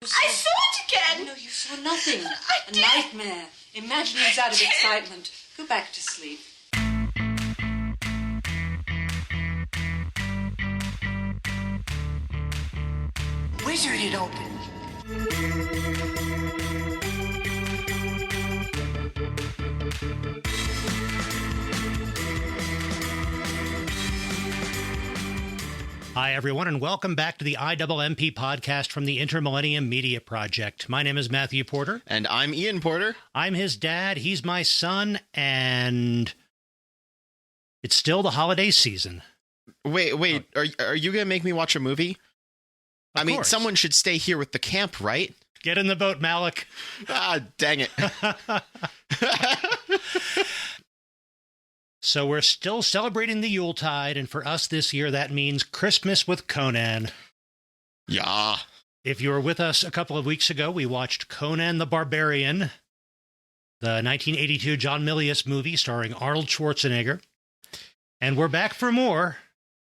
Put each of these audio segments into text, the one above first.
I saw it again! No, you saw nothing. I did. Nightmare. Imaginings out of excitement. Go back to sleep. Wizard it open. Hi, everyone, and welcome back to the IMMP podcast from the Intermillennium Media Project. My name is Matthew Porter. And I'm Ian Porter. I'm his dad. He's my son, and it's still the holiday season. Wait, are you going to make me watch a movie? Of I mean, course. someone should stay here with the camp, right? Get in the boat, Malik. Ah, dang it. So we're still celebrating the Yuletide, and for us this year, that means Christmas with Conan. Yeah. If you were with us a couple of weeks ago, we watched Conan the Barbarian, the 1982 John Milius movie starring Arnold Schwarzenegger. And we're back for more.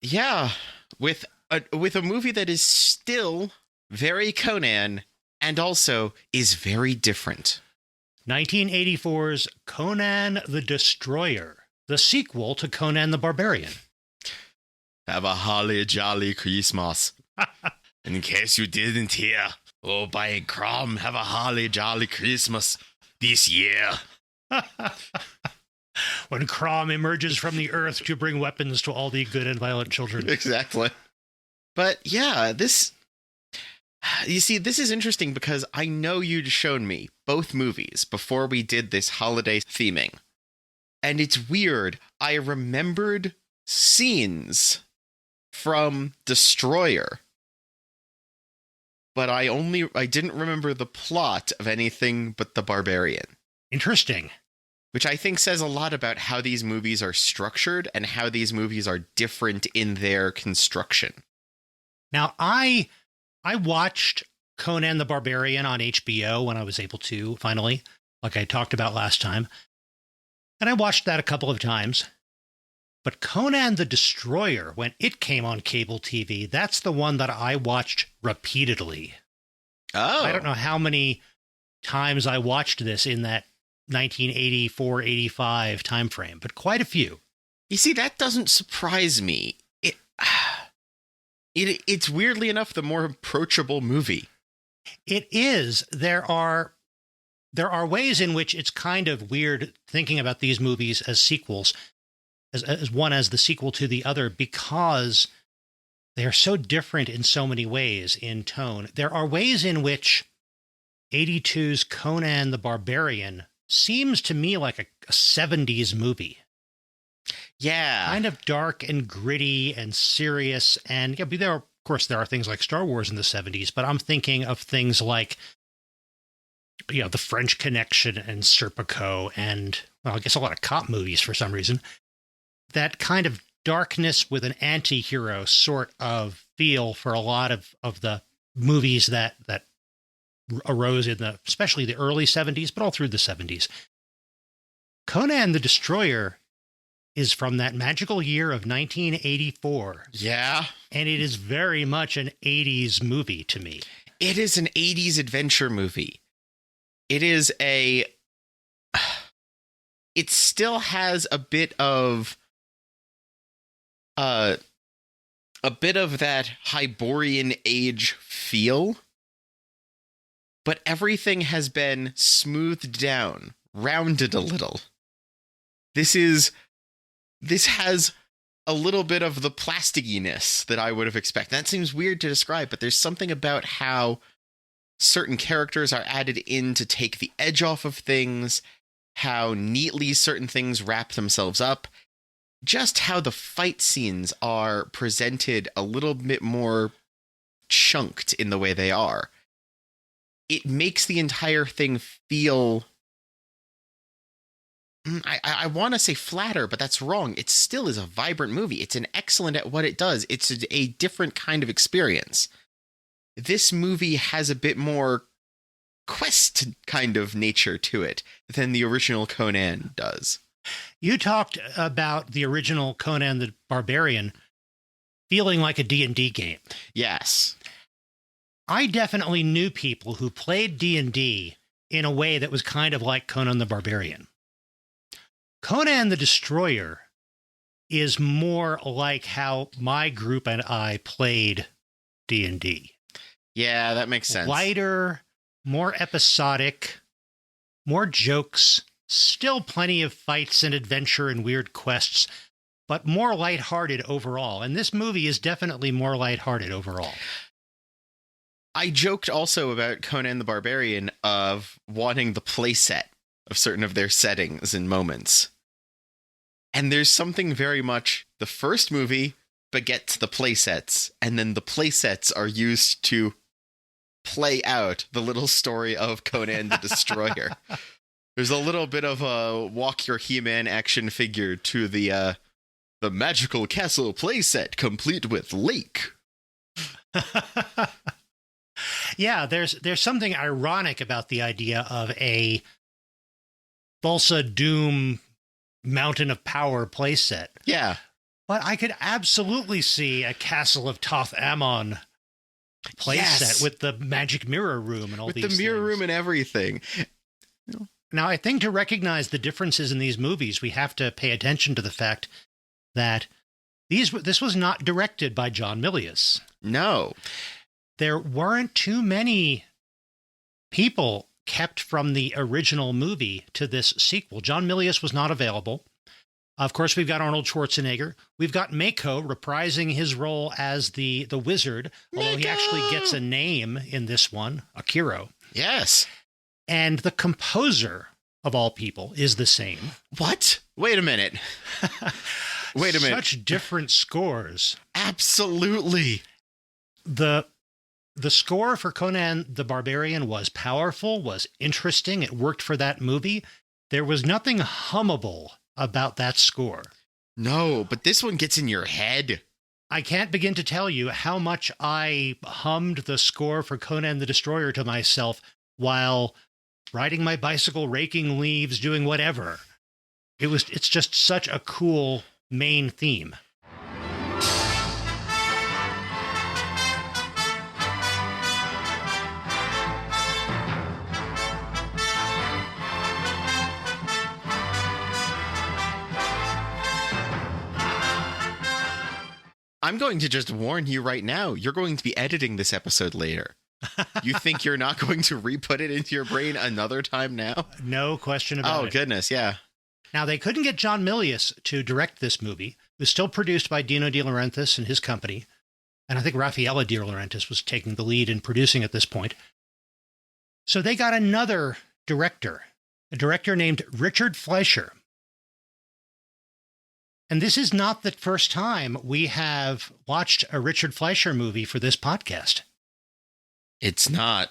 Yeah, with a movie that is still very Conan and also is very different. 1984's Conan the Destroyer, the sequel to Conan the Barbarian. Have a holly jolly Christmas. In case you didn't hear, oh, by Crom, have a holly jolly Christmas this year. When Crom emerges from the earth to bring weapons to all the good and violent children. Exactly. But yeah, you see, this is interesting because I know you'd shown me both movies before we did this holiday theming. And it's weird. I remembered scenes from Destroyer, but I didn't remember the plot of anything but The Barbarian. Interesting. Which I think says a lot about how these movies are structured and how these movies are different in their construction. Now, I watched Conan the Barbarian on HBO when I was able to, finally, like I talked about last time. And I watched that a couple of times. But Conan the Destroyer, when it came on cable TV, that's the one that I watched repeatedly. Oh. I don't know how many times I watched this in that 1984-85 timeframe, but quite a few. You see, that doesn't surprise me. It's weirdly enough the more approachable movie. It is. There are ways in which it's kind of weird thinking about these movies as sequels, as one as the sequel to the other, because they are so different in so many ways in tone. There are ways in which 82's Conan the Barbarian seems to me like a 70s movie. Yeah. Kind of dark and gritty and serious. And yeah, of course, there are things like Star Wars in the 70s, but I'm thinking of things like, The French Connection and Serpico and, well, I guess a lot of cop movies for some reason. That kind of darkness with an anti-hero sort of feel for a lot of the movies that arose in especially the early 70s, but all through the 70s. Conan the Destroyer is from that magical year of 1984. Yeah. And it is very much an 80s movie to me. It is an 80s adventure movie. It still has a bit of that Hyborian age feel, but everything has been smoothed down, rounded a little. This has a little bit of the plasticiness that I would have expected. That seems weird to describe, but there's something about how certain characters are added in to take the edge off of things, how neatly certain things wrap themselves up, just how the fight scenes are presented a little bit more chunked in the way they are. It makes the entire thing feel, I want to say flatter, but that's wrong. It still is a vibrant movie. It's an excellent at what it does. It's a different kind of experience. This movie has a bit more quest kind of nature to it than the original Conan does. You talked about the original Conan the Barbarian feeling like a D&D game. Yes. I definitely knew people who played D&D in a way that was kind of like Conan the Barbarian. Conan the Destroyer is more like how my group and I played D&D. Yeah, that makes sense. Lighter, more episodic, more jokes, still plenty of fights and adventure and weird quests, but more lighthearted overall. And this movie is definitely more lighthearted overall. I joked also about Conan the Barbarian of wanting the playset of certain of their settings and moments. And there's something very much the first movie begets the playsets, and then the playsets are used to play out the little story of Conan the Destroyer. There's a little bit of a walk your He-Man action figure to the magical castle playset complete with lake. Yeah, there's something ironic about the idea of a Thulsa Doom Mountain of Power playset. Yeah. But I could absolutely see a Castle of Toth Ammon playset with the magic mirror room and all these things. With the mirror room and everything. Now, I think to recognize the differences in these movies, we have to pay attention to the fact that this was not directed by John Milius. No. There weren't too many people kept from the original movie to this sequel. John Milius was not available. Of course, we've got Arnold Schwarzenegger. We've got Mako reprising his role as the wizard, although he actually gets a name in this one, Akiro. Yes. And the composer, of all people, is the same. What? Wait a minute. Wait a minute. Such different scores. Absolutely. The score for Conan the Barbarian was powerful, was interesting. It worked for that movie. There was nothing hummable about that score. No, but this one gets in your head. I can't begin to tell you how much I hummed the score for Conan the Destroyer to myself while riding my bicycle, raking leaves, doing whatever. It's just such a cool main theme. I'm going to just warn you right now. You're going to be editing this episode later. You think you're not going to re-put it into your brain another time now? No question about it. Oh, goodness, yeah. Now, they couldn't get John Milius to direct this movie. It was still produced by Dino De Laurentiis and his company. And I think Raffaella De Laurentiis was taking the lead in producing at this point. So they got another director, a director named Richard Fleischer. And this is not the first time we have watched a Richard Fleischer movie for this podcast. It's not.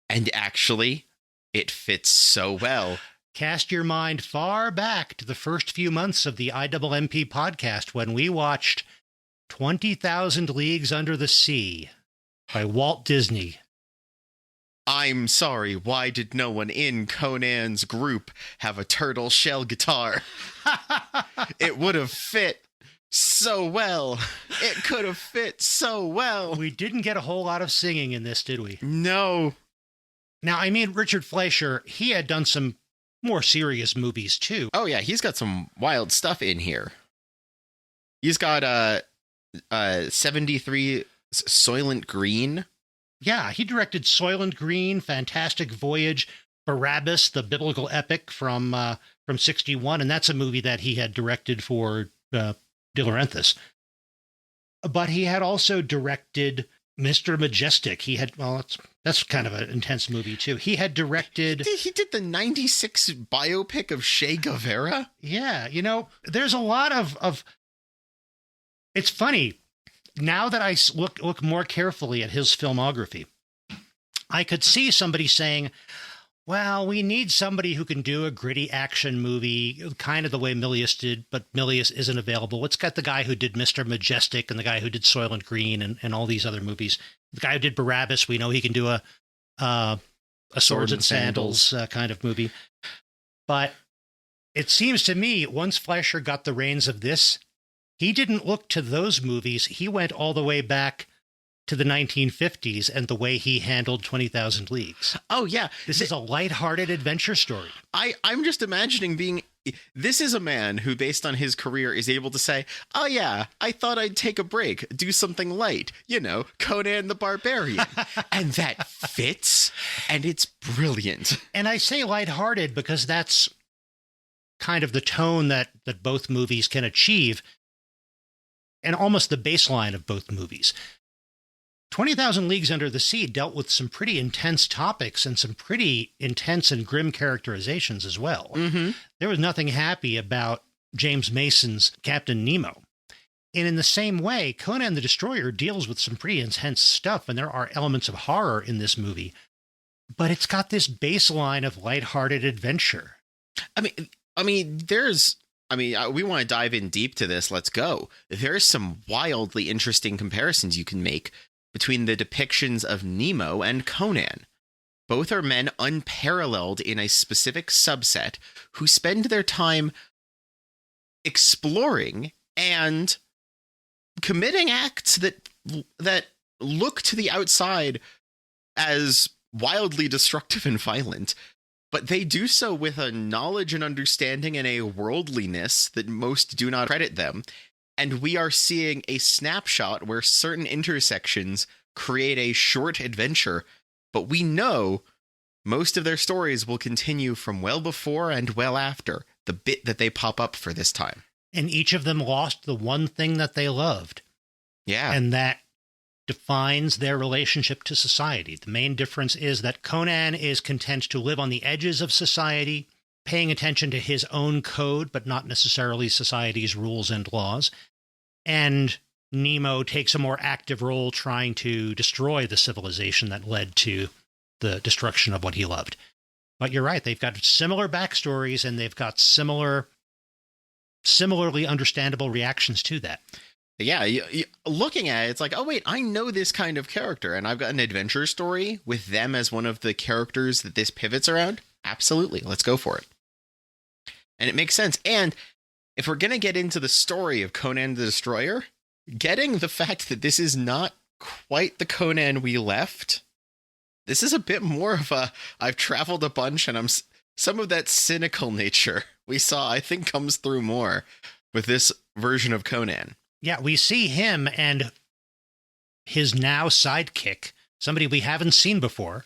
And actually, it fits so well. Cast your mind far back to the first few months of the IMMP podcast when we watched 20,000 Leagues Under the Sea by Walt Disney. I'm sorry, why did no one in Conan's group have a turtle shell guitar? It would have fit so well. It could have fit so well. We didn't get a whole lot of singing in this, did we? No. Now, I mean, Richard Fleischer, he had done some more serious movies, too. Oh, yeah, he's got some wild stuff in here. He's got 73 Soylent Green. Yeah, he directed Soylent Green, Fantastic Voyage, Barabbas, the biblical epic from 61, and that's a movie that he had directed for De Laurentiis. But he had also directed Mr. Majestic. He had, well, that's kind of an intense movie, too. He had directed... He did the 96 biopic of Che Guevara? Yeah, you know, there's a lot of... It's funny. Now that I look more carefully at his filmography, I could see somebody saying, well, we need somebody who can do a gritty action movie, kind of the way Milius did, but Milius isn't available. It's got the guy who did Mr. Majestic and the guy who did Soylent Green and all these other movies. The guy who did Barabbas, we know he can do a Swords and Sandals kind of movie. But it seems to me, once Fleischer got the reins of this, he didn't look to those movies. He went all the way back to the 1950s and the way he handled 20,000 Leagues. Oh, yeah. This is a lighthearted adventure story. I'm just imagining this is a man who, based on his career, is able to say, oh, yeah, I thought I'd take a break, do something light, Conan the Barbarian. And that fits, and it's brilliant. And I say lighthearted because that's kind of the tone that both movies can achieve, and almost the baseline of both movies. 20,000 Leagues Under the Sea dealt with some pretty intense topics and some pretty intense and grim characterizations as well. Mm-hmm. There was nothing happy about James Mason's Captain Nemo. And in the same way, Conan the Destroyer deals with some pretty intense stuff, and there are elements of horror in this movie. But it's got this baseline of lighthearted adventure. We want to dive in deep to this. Let's go. There's some wildly interesting comparisons you can make between the depictions of Nemo and Conan. Both are men unparalleled in a specific subset who spend their time exploring and committing acts that look to the outside as wildly destructive and violent, but they do so with a knowledge and understanding and a worldliness that most do not credit them. And we are seeing a snapshot where certain intersections create a short adventure, but we know most of their stories will continue from well before and well after the bit that they pop up for this time. And each of them lost the one thing that they loved. Yeah. And that defines their relationship to society. The main difference is that Conan is content to live on the edges of society, paying attention to his own code, but not necessarily society's rules and laws. And Nemo takes a more active role trying to destroy the civilization that led to the destruction of what he loved. But you're right, they've got similar backstories and they've got similarly understandable reactions to that. Yeah, looking at it, it's like, oh, wait, I know this kind of character, and I've got an adventure story with them as one of the characters that this pivots around. Absolutely, let's go for it. And it makes sense. And if we're going to get into the story of Conan the Destroyer, getting the fact that this is not quite the Conan we left, this is a bit more of a, I've traveled a bunch, and some of that cynical nature we saw, I think, comes through more with this version of Conan. Yeah, we see him and his now sidekick, somebody we haven't seen before.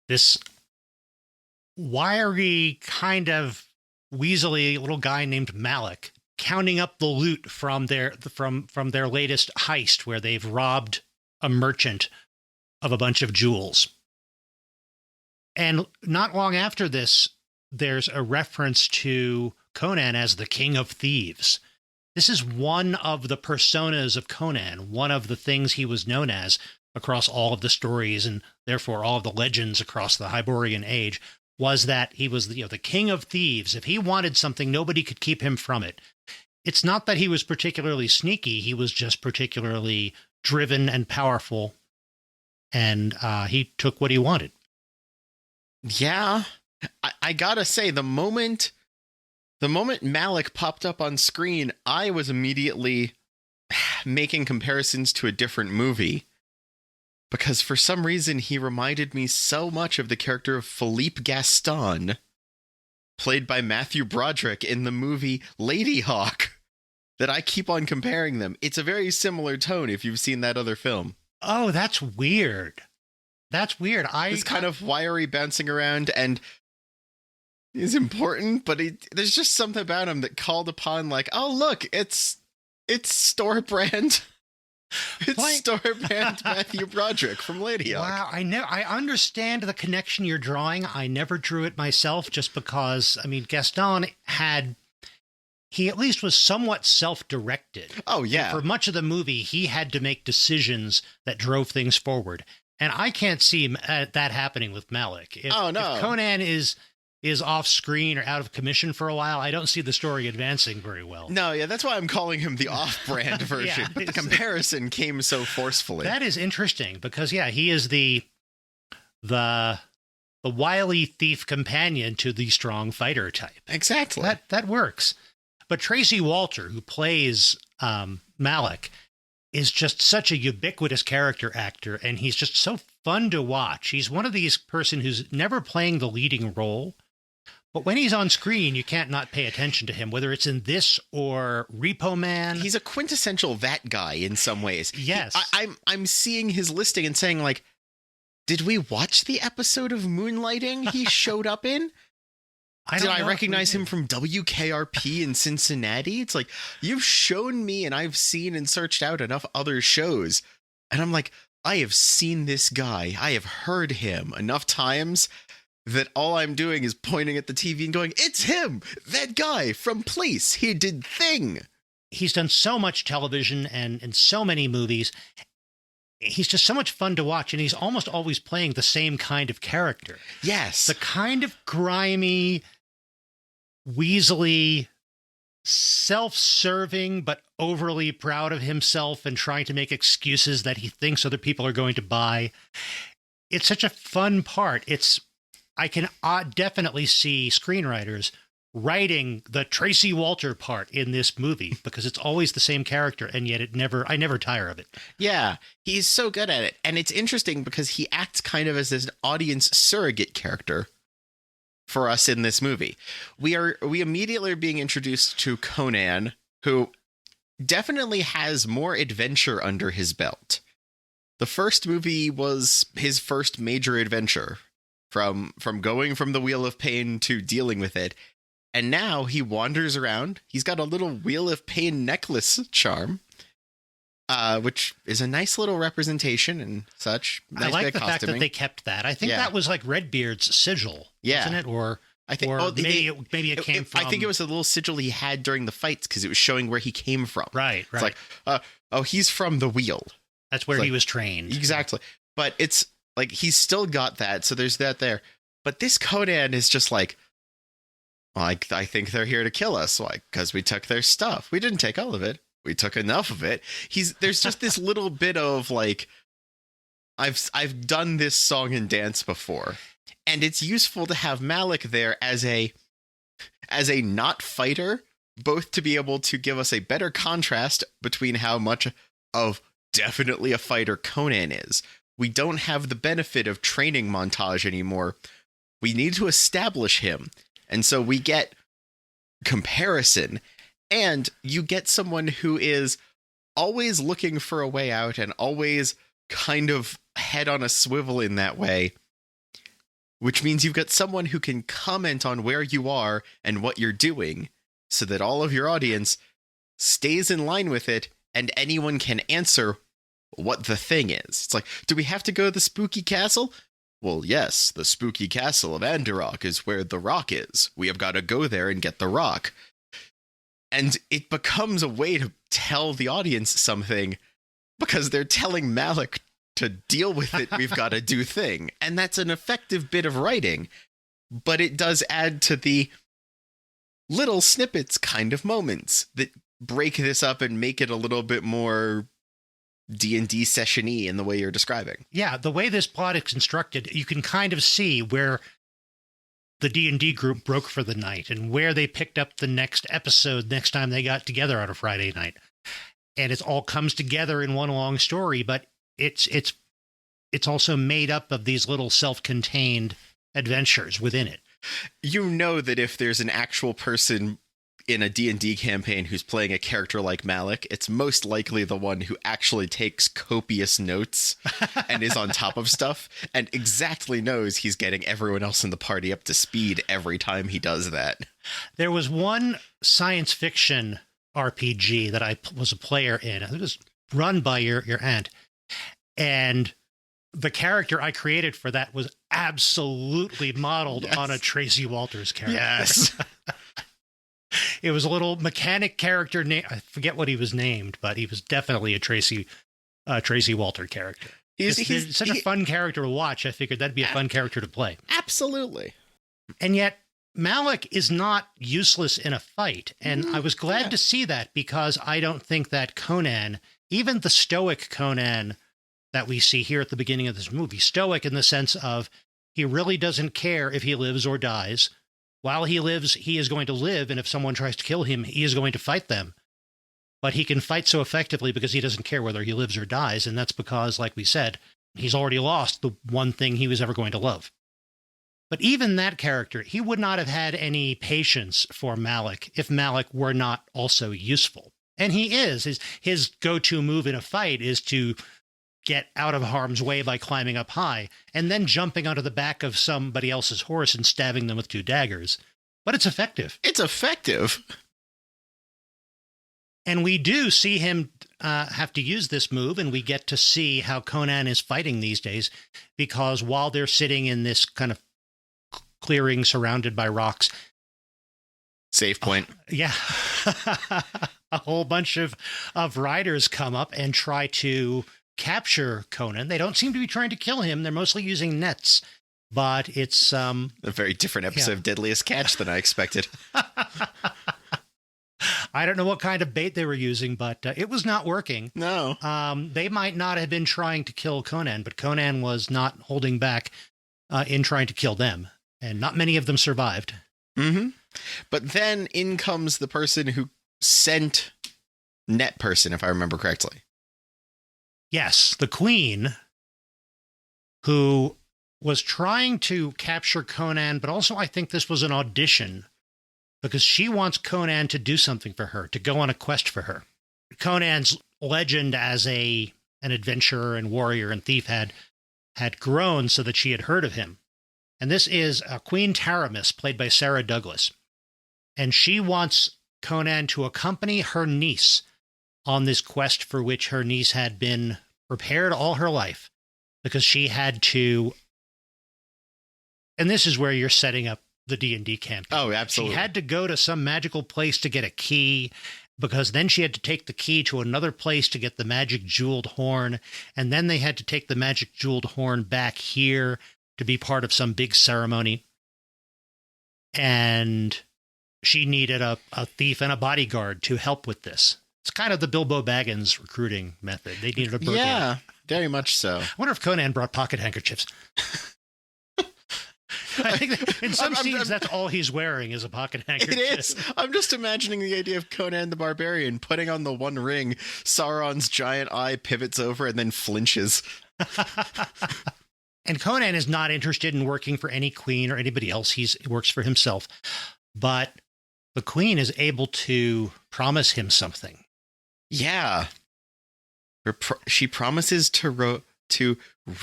This wiry, kind of weaselly little guy named Malik, counting up the loot from their latest heist, where they've robbed a merchant of a bunch of jewels. And not long after this, there's a reference to Conan as the King of Thieves. This is one of the personas of Conan, one of the things he was known as across all of the stories, and therefore all of the legends across the Hyborian Age, was that he was the King of Thieves. If he wanted something, nobody could keep him from it. It's not that he was particularly sneaky, he was just particularly driven and powerful, and he took what he wanted. Yeah, I gotta say, the moment Malik popped up on screen, I was immediately making comparisons to a different movie, because for some reason he reminded me so much of the character of Philippe Gaston, played by Matthew Broderick in the movie Lady Hawk, that I keep on comparing them. It's a very similar tone if you've seen that other film. Oh, that's weird. That's weird. This kind of wiry bouncing around, and is important, but there's just something about him that called upon, like, oh, look, it's store brand. It's store brand Matthew Broderick from Lady Hawk. Wow, I understand the connection you're drawing. I never drew it myself, just because, Gaston he at least was somewhat self-directed. Oh, yeah. For much of the movie, he had to make decisions that drove things forward. And I can't see that happening with Malik. If Conan is off screen or out of commission for a while, I don't see the story advancing very well. No, yeah, that's why I'm calling him the off-brand version. But the comparison came so forcefully. That is interesting because, yeah, he is the wily thief companion to the strong fighter type. Exactly. That works. But Tracy Walter, who plays Malik, is just such a ubiquitous character actor, and he's just so fun to watch. He's one of these person who's never playing the leading role, but when he's on screen, you can't not pay attention to him, whether it's in this or Repo Man. He's a quintessential that guy in some ways. Yes. I'm seeing his listing and saying, like, did we watch the episode of Moonlighting he showed up in? Did I recognize him from WKRP in Cincinnati? It's like, you've shown me and I've seen and searched out enough other shows. And I'm like, I have seen this guy. I have heard him enough times that all I'm doing is pointing at the TV and going, it's him, that guy from Police. He did Thing. He's done so much television and so many movies. He's just so much fun to watch, and he's almost always playing the same kind of character. Yes. The kind of grimy, weaselly, self-serving, but overly proud of himself and trying to make excuses that he thinks other people are going to buy. It's such a fun part. I can definitely see screenwriters writing the Tracy Walter part in this movie because it's always the same character, and yet I never tire of it. Yeah, he's so good at it. And it's interesting because he acts kind of as an audience surrogate character for us in this movie. We immediately are being introduced to Conan, who definitely has more adventure under his belt. The first movie was his first major adventure, from going from the Wheel of Pain to dealing with it. And now he wanders around. He's got a little Wheel of Pain necklace charm, which is a nice little representation and such. Nice I like bit the of fact that costuming. they kept that. I think that was like Redbeard's sigil, wasn't it? Or I think maybe it came from. I think it was a little sigil he had during the fights because it was showing where he came from. Right. It's like, he's from the Wheel. That's where he was trained. Exactly. But it's like he's still got that, so there's that there. But this Conan is just like, well, I think they're here to kill us. Why? Because we took their stuff. We didn't take all of it. We took enough of it. There's just this little bit of like, I've done this song and dance before, and it's useful to have Malik there as a not fighter, both to be able to give us a better contrast between how much of definitely a fighter Conan is. We don't have the benefit of training montage anymore. We need to establish him. And so we get comparison, and you get someone who is always looking for a way out and always kind of head on a swivel in that way, which means you've got someone who can comment on where you are and what you're doing so that all of your audience stays in line with it and anyone can answer what the thing is. It's like, do we have to go to the spooky castle? Well, yes, the spooky castle of Andorok is where the rock is. We have got to go there and get the rock. And it becomes a way to tell the audience something because they're telling Malik to deal with it. We've got to do thing. And that's an effective bit of writing, but it does add to the little snippets kind of moments that break this up and make it a little bit more D&D session-y in the way you're describing. Yeah, the way this plot is constructed, you can kind of see where the D&D group broke for the night and where they picked up the next episode next time they got together on a Friday night. And it all comes together in one long story, but it's also made up of these little self-contained adventures within it. You know that if there's an actual person in a D&D campaign who's playing a character like Malik, it's most likely the one who actually takes copious notes and is on top of stuff and exactly knows he's getting everyone else in the party up to speed every time he does that. There was one science fiction RPG that I was a player in. It was run by your aunt. And the character I created for that was absolutely modeled on a Tracy Walters character. Yes. It was a little mechanic character. I forget what he was named, but he was definitely a Tracy Walter character. He's such a fun character to watch. I figured that'd be a fun character to play. Absolutely. And yet Malik is not useless in a fight. And I was glad to see that because I don't think that Conan, even the stoic Conan that we see here at the beginning of this movie, stoic in the sense of he really doesn't care if he lives or dies. While he lives, he is going to live, and if someone tries to kill him, he is going to fight them. but he can fight so effectively because he doesn't care whether he lives or dies. And that's because, like we said, he's already lost the one thing he was ever going to love. But even that character, he would not have had any patience for Malik if Malik were not also useful. And he is. His go-to move in a fight is to get out of harm's way by climbing up high and then jumping onto the back of somebody else's horse and stabbing them with 2 daggers. But it's effective. It's effective. And we do see him have to use this move, and we get to see how Conan is fighting these days, because while they're sitting in this kind of clearing surrounded by rocks. Save point. Yeah. A whole bunch of riders come up and try to capture Conan. They don't seem to be trying to kill him. They're mostly using nets. But it's a very different episode of Deadliest Catch than I expected. I don't know what kind of bait they were using, but it was not working. No. They might not have been trying to kill Conan, but Conan was not holding back in trying to kill them. And not many of them survived. Mm-hmm. But then in comes the person who sent Net Person, if I remember correctly. Yes, the Queen, who was trying to capture Conan, but also I think this was an audition because she wants Conan to do something for her, to go on a quest for her. Conan's legend as an adventurer and warrior and thief had grown so that she had heard of him. And this is Queen Taramis, played by Sarah Douglas. And she wants Conan to accompany her niece on this quest for which her niece had been prepared all her life, because she had to. And this is where you're setting up the D&D campaign. Oh, absolutely. She had to go to some magical place to get a key, because then she had to take the key to another place to get the magic jeweled horn. And then they had to take the magic jeweled horn back here to be part of some big ceremony. And she needed a thief and a bodyguard to help with this. It's kind of the Bilbo Baggins recruiting method. They needed a burglar. Yeah, very much so. I wonder if Conan brought pocket handkerchiefs. I think that in some scenes, that's all he's wearing is a pocket handkerchief. It is. I'm just imagining the idea of Conan the Barbarian putting on the one ring. Sauron's giant eye pivots over and then flinches. And Conan is not interested in working for any queen or anybody else. He works for himself. But the queen is able to promise him something. Yeah. She promises to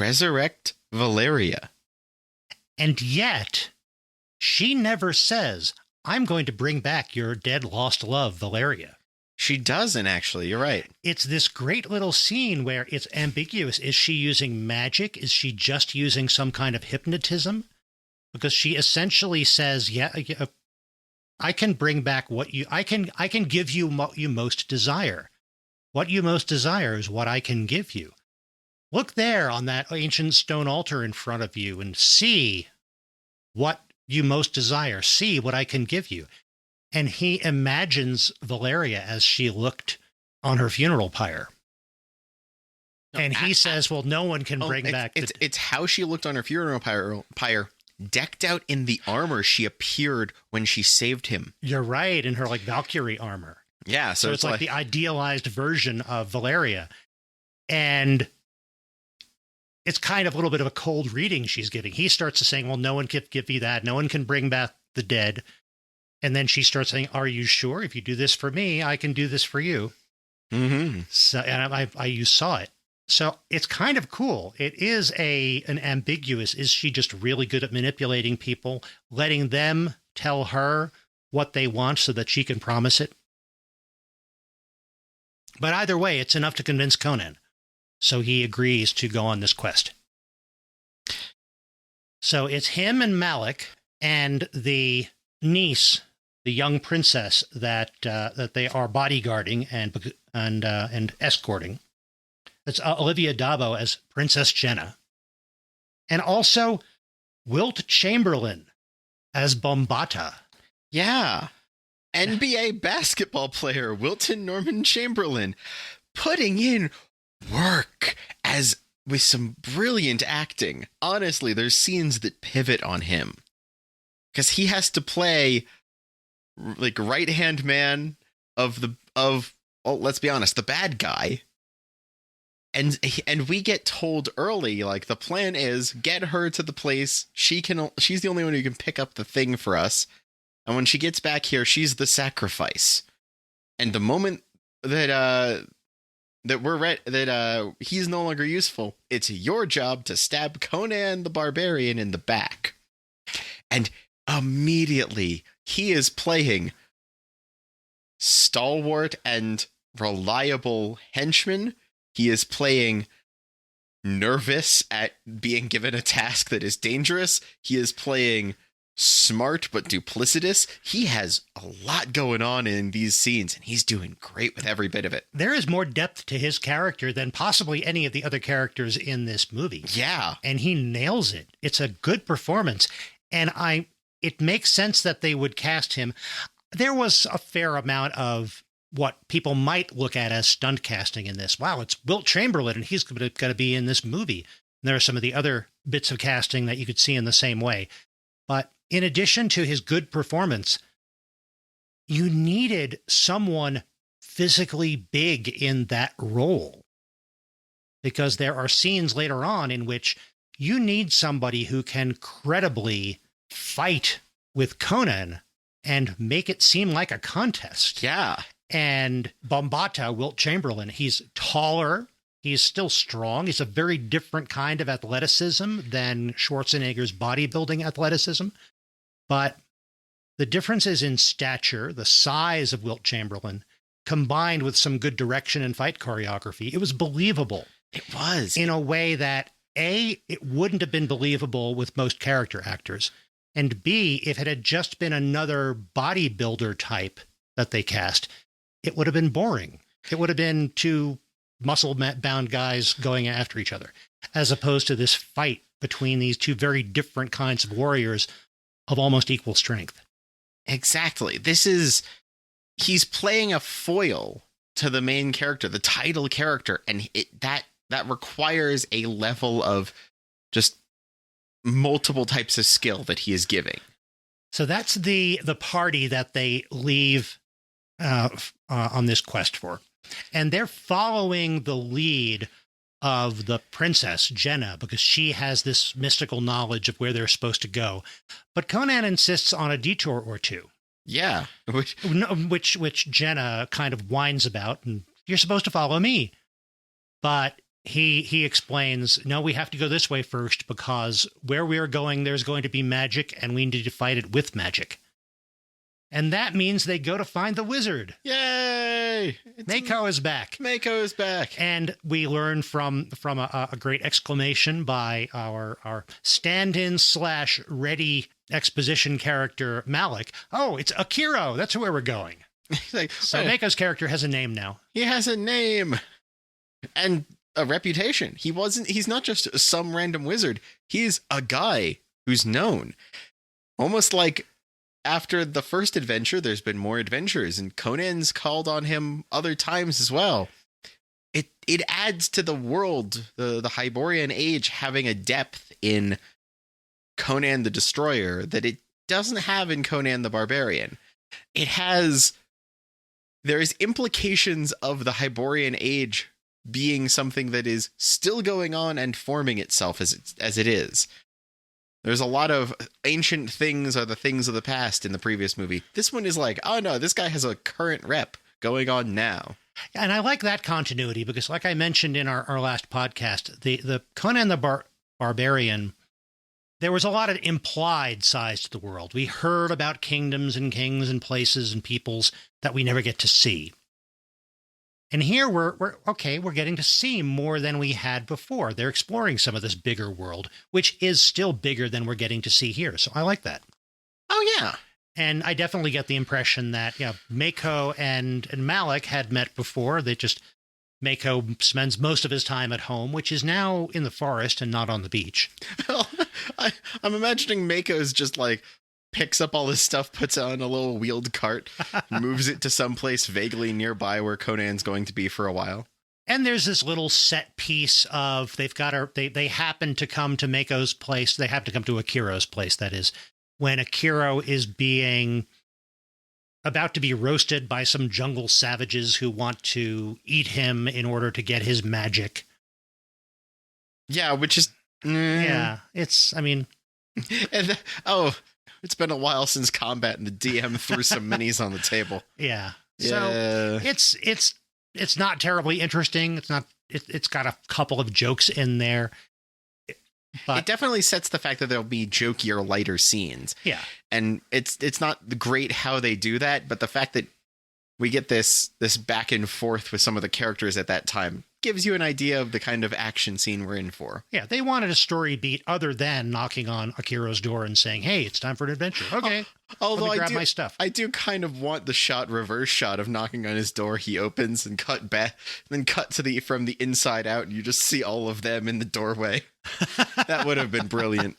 resurrect Valeria. And yet, she never says, I'm going to bring back your dead, lost love, Valeria. She doesn't, actually. You're right. It's this great little scene where it's ambiguous. Is she using magic? Is she just using some kind of hypnotism? Because she essentially says, yeah, I can bring back I can give you what you most desire. What you most desire is what I can give you. Look there on that ancient stone altar in front of you and see what you most desire. See what I can give you. And he imagines Valeria as she looked on her funeral pyre. And he says, well, no one can bring back... It's how she looked on her funeral pyre, decked out in the armor she appeared when she saved him. You're right, in her like Valkyrie armor. Yeah, so it's like the idealized version of Valeria. And it's kind of a little bit of a cold reading she's giving. He starts to saying, well, no one can give you that. No one can bring back the dead. And then she starts saying, are you sure? If you do this for me, I can do this for you. Mm-hmm. So, and you saw it. So it's kind of cool. It is an ambiguous, is she just really good at manipulating people, letting them tell her what they want so that she can promise it? But either way, it's enough to convince Conan. So he agrees to go on this quest. So it's him and Malik and the niece, the young princess that they are bodyguarding and escorting. It's Olivia Dabo as Princess Jenna. And also Wilt Chamberlain as Bombata. Yeah. NBA basketball player Wilton Norman Chamberlain putting in work with some brilliant acting. Honestly, there's scenes that pivot on him because he has to play like right-hand man of well, let's be honest, the bad guy. And we get told early, like, the plan is get her to the place. She's the only one who can pick up the thing for us. And when she gets back here, she's the sacrifice. And the moment that he's no longer useful, it's your job to stab Conan the Barbarian in the back. And immediately he is playing stalwart and reliable henchman. He is playing nervous at being given a task that is dangerous. He is playing smart but duplicitous. He has a lot going on in these scenes, and he's doing great with every bit of it. There is more depth to his character than possibly any of the other characters in this movie. Yeah. And he nails it. It's a good performance. And it makes sense that they would cast him. There was a fair amount of what people might look at as stunt casting in this. Wow, it's Wilt Chamberlain, and he's going to be in this movie. And there are some of the other bits of casting that you could see in the same way. But in addition to his good performance, you needed someone physically big in that role. Because there are scenes later on in which you need somebody who can credibly fight with Conan and make it seem like a contest. Yeah. And Bombata, Wilt Chamberlain, he's taller. He's still strong. He's a very different kind of athleticism than Schwarzenegger's bodybuilding athleticism. But the differences in stature, the size of Wilt Chamberlain, combined with some good direction and fight choreography, it was believable. It was. In a way that, A, it wouldn't have been believable with most character actors. And B, if it had just been another bodybuilder type that they cast, it would have been boring. It would have been two muscle-bound guys going after each other, as opposed to this fight between these two very different kinds of warriors of almost equal strength. Exactly. He's playing a foil to the main character, the title character, and that requires a level of just multiple types of skill that he is giving. So that's the party that they leave on this quest for. And they're following the lead of the princess, Jenna, because she has this mystical knowledge of where they're supposed to go. But Conan insists on a detour or two. Yeah. Which Jenna kind of whines about, and you're supposed to follow me. But he explains, no, we have to go this way first because where we are going, there's going to be magic, and we need to fight it with magic. And that means they go to find the wizard. Yay! Mako is back. Mako is back. And we learn from a great exclamation by our stand-in / ready exposition character, Malik. Oh, it's Akiro. That's where we're going. Like, so Mako's character has a name now. He has a name. And a reputation. He's not just some random wizard. He's a guy who's known. Almost like after the first adventure, there's been more adventures, and Conan's called on him other times as well. It adds to the world, the Hyborian age, having a depth in Conan the Destroyer that it doesn't have in Conan the Barbarian. There's implications of the Hyborian age being something that is still going on and forming itself as it is. There's a lot of ancient things are the things of the past in the previous movie. This one is like, oh no, this guy has a current rep going on now. And I like that continuity because, like I mentioned in our last podcast, the Conan the Barbarian, there was a lot of implied size to the world. We heard about kingdoms and kings and places and peoples that we never get to see. And here we're getting to see more than we had before. They're exploring some of this bigger world, which is still bigger than we're getting to see here. So I like that. Oh, yeah. And I definitely get the impression that, Mako and Malik had met before. Mako spends most of his time at home, which is now in the forest and not on the beach. Well, I'm imagining Mako's just like, picks up all his stuff, puts it on a little wheeled cart, moves it to someplace vaguely nearby where Conan's going to be for a while. And there's this little set piece of they happen to come to Mako's place. They have to come to Akiro's place, that is, when Akiro is being about to be roasted by some jungle savages who want to eat him in order to get his magic. Yeah, which is... Yeah, it's, I mean... And it's been a while since combat, and the DM threw some minis on the table. Yeah. So it's not terribly interesting. It's got a couple of jokes in there. But it definitely sets the fact that there'll be jokier, lighter scenes. Yeah. And it's not great how they do that, but the fact that we get this back and forth with some of the characters at that time gives you an idea of the kind of action scene we're in for. Yeah, they wanted a story beat other than knocking on Akiro's door and saying, "Hey, it's time for an adventure." Okay, although let me grab my stuff. I do kind of want the reverse shot of knocking on his door. He opens and cut back, then cut to from the inside out, and you just see all of them in the doorway. That would have been brilliant.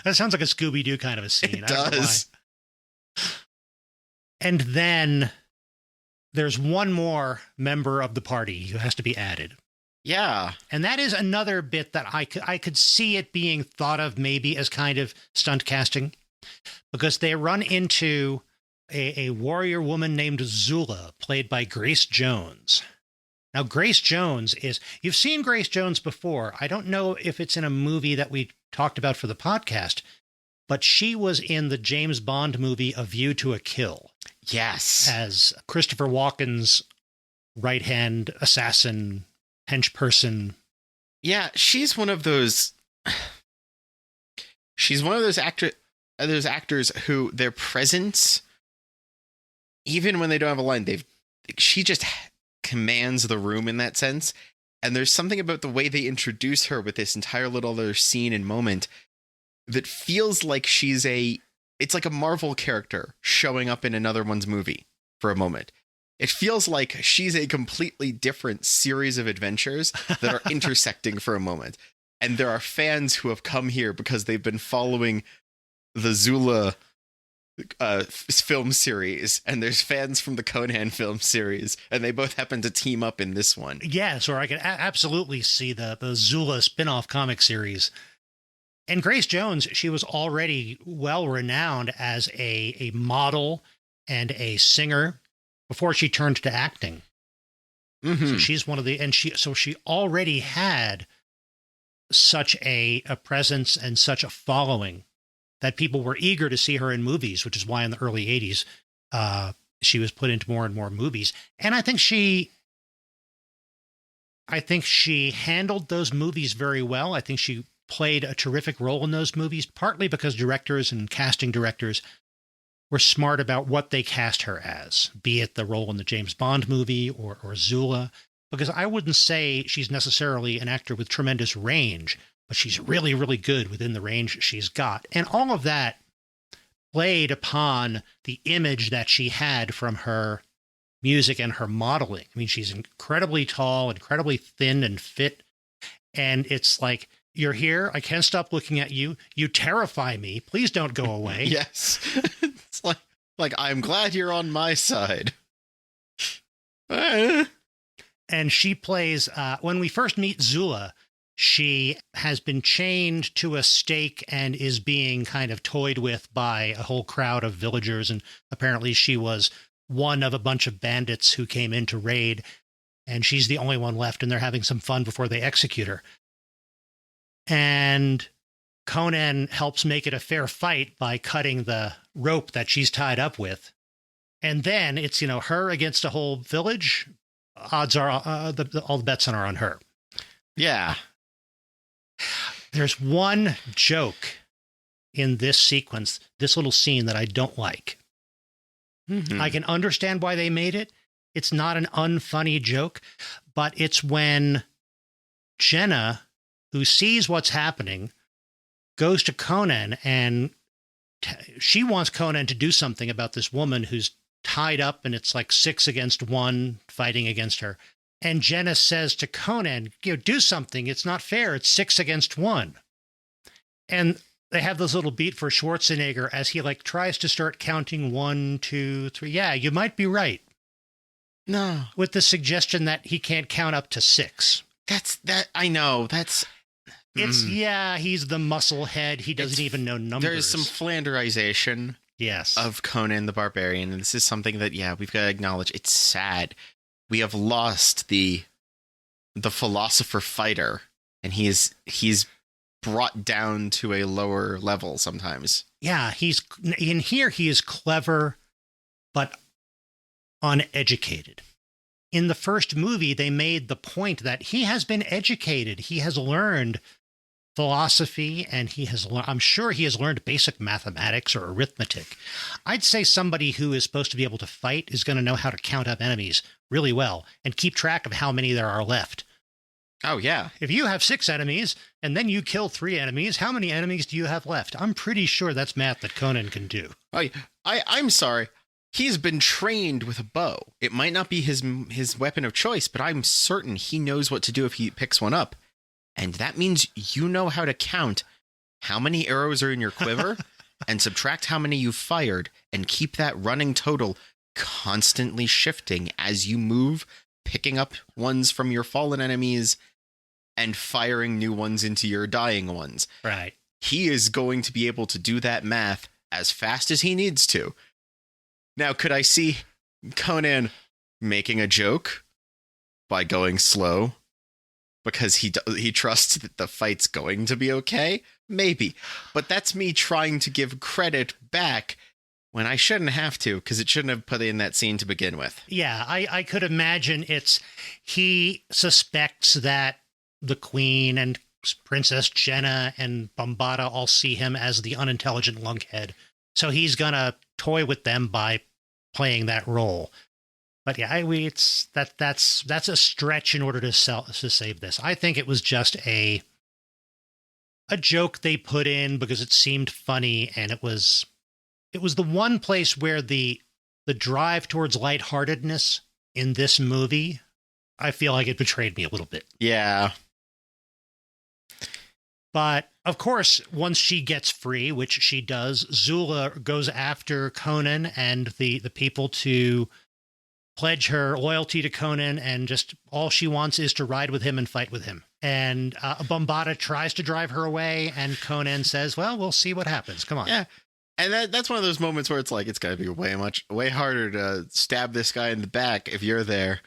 That sounds like a Scooby-Doo kind of a scene. It does. And then there's one more member of the party who has to be added. Yeah. And that is another bit that I could see it being thought of maybe as kind of stunt casting, because they run into a warrior woman named Zula, played by Grace Jones. Now, Grace Jones you've seen Grace Jones before. I don't know if it's in a movie that we talked about for the podcast, but she was in the James Bond movie A View to a Kill. Yes. As Christopher Walken's right-hand assassin, hench person. Yeah, she's one of those actors who their presence, even when they don't have a line, she just commands the room in that sense. And there's something about the way they introduce her with this entire little other scene and moment that feels like it's like a Marvel character showing up in another one's movie for a moment. It feels like she's a completely different series of adventures that are intersecting for a moment. And there are fans who have come here because they've been following the Zula film series, and there's fans from the Conan film series, and they both happen to team up in this one. Yes, or I could absolutely see the Zula spin-off comic series. And Grace Jones, she was already well-renowned as a model and a singer before she turned to acting. Mm-hmm. So she's one of she already had such a presence and such a following that people were eager to see her in movies, which is why in the early 80s, she was put into more and more movies. And I think she handled those movies very well. I think she played a terrific role in those movies, partly because directors and casting directors were smart about what they cast her as, be it the role in the James Bond movie or Zula, because I wouldn't say she's necessarily an actor with tremendous range, but she's really, really good within the range she's got. And all of that played upon the image that she had from her music and her modeling. I mean, she's incredibly tall, incredibly thin and fit. And it's like, "You're here. I can't stop looking at you. You terrify me. Please don't go away." Yes. It's like, "I'm glad you're on my side." And she plays, when we first meet Zula, she has been chained to a stake and is being kind of toyed with by a whole crowd of villagers. And apparently she was one of a bunch of bandits who came in to raid, and she's the only one left, and they're having some fun before they execute her. And Conan helps make it a fair fight by cutting the rope that she's tied up with. And then it's, her against a whole village. Odds are all the bets are on her. Yeah. There's one joke in this sequence, this little scene, that I don't like. Mm-hmm. I can understand why they made it. It's not an unfunny joke, but it's when Jenna, who sees what's happening, goes to Conan, and she wants Conan to do something about this woman who's tied up, and it's like 6 against 1 fighting against her. And Jenna says to Conan, "Do something. It's not fair. It's 6 against 1. And they have this little beat for Schwarzenegger as he tries to start counting 1, 2, 3. Yeah, you might be right. No. With the suggestion that he can't count up to 6. I know. He's the muscle head. He doesn't even know numbers. There's some Flanderization. Yes. of Conan the Barbarian. And this is something that, yeah, we've got to acknowledge. It's sad. We have lost the philosopher fighter, and he's brought down to a lower level sometimes. Yeah, he's in here. He is clever, but uneducated. In the first movie, they made the point that he has been educated. He has learned philosophy, and I'm sure he has learned basic mathematics or arithmetic. I'd say somebody who is supposed to be able to fight is going to know how to count up enemies really well and keep track of how many there are left. Oh, yeah. If you have 6 enemies and then you kill 3 enemies, how many enemies do you have left? I'm pretty sure that's math that Conan can do. Oh, I'm sorry. He's been trained with a bow. It might not be his weapon of choice, but I'm certain he knows what to do if he picks one up. And that means you know how to count how many arrows are in your quiver and subtract how many you've fired and keep that running total constantly shifting as you move, picking up ones from your fallen enemies and firing new ones into your dying ones. Right. He is going to be able to do that math as fast as he needs to. Now, could I see Conan making a joke by going slow because he trusts that the fight's going to be okay? Maybe. But that's me trying to give credit back when I shouldn't have to, because it shouldn't have put in that scene to begin with. Yeah, I could imagine he suspects that the Queen and Princess Jenna and Bombada all see him as the unintelligent lunkhead. So he's going to toy with them by playing that role. But yeah, that's a stretch in order to save this. I think it was just a joke they put in because it seemed funny, and it was the one place where the drive towards lightheartedness in this movie, I feel like it betrayed me a little bit. Yeah. But, of course, once she gets free, which she does, Zula goes after Conan and the people to pledge her loyalty to Conan, and just all she wants is to ride with him and fight with him. And Bombada tries to drive her away, and Conan says, well, we'll see what happens. Come on. Yeah. And that's one of those moments where it's like, it's got to be way harder to stab this guy in the back if you're there.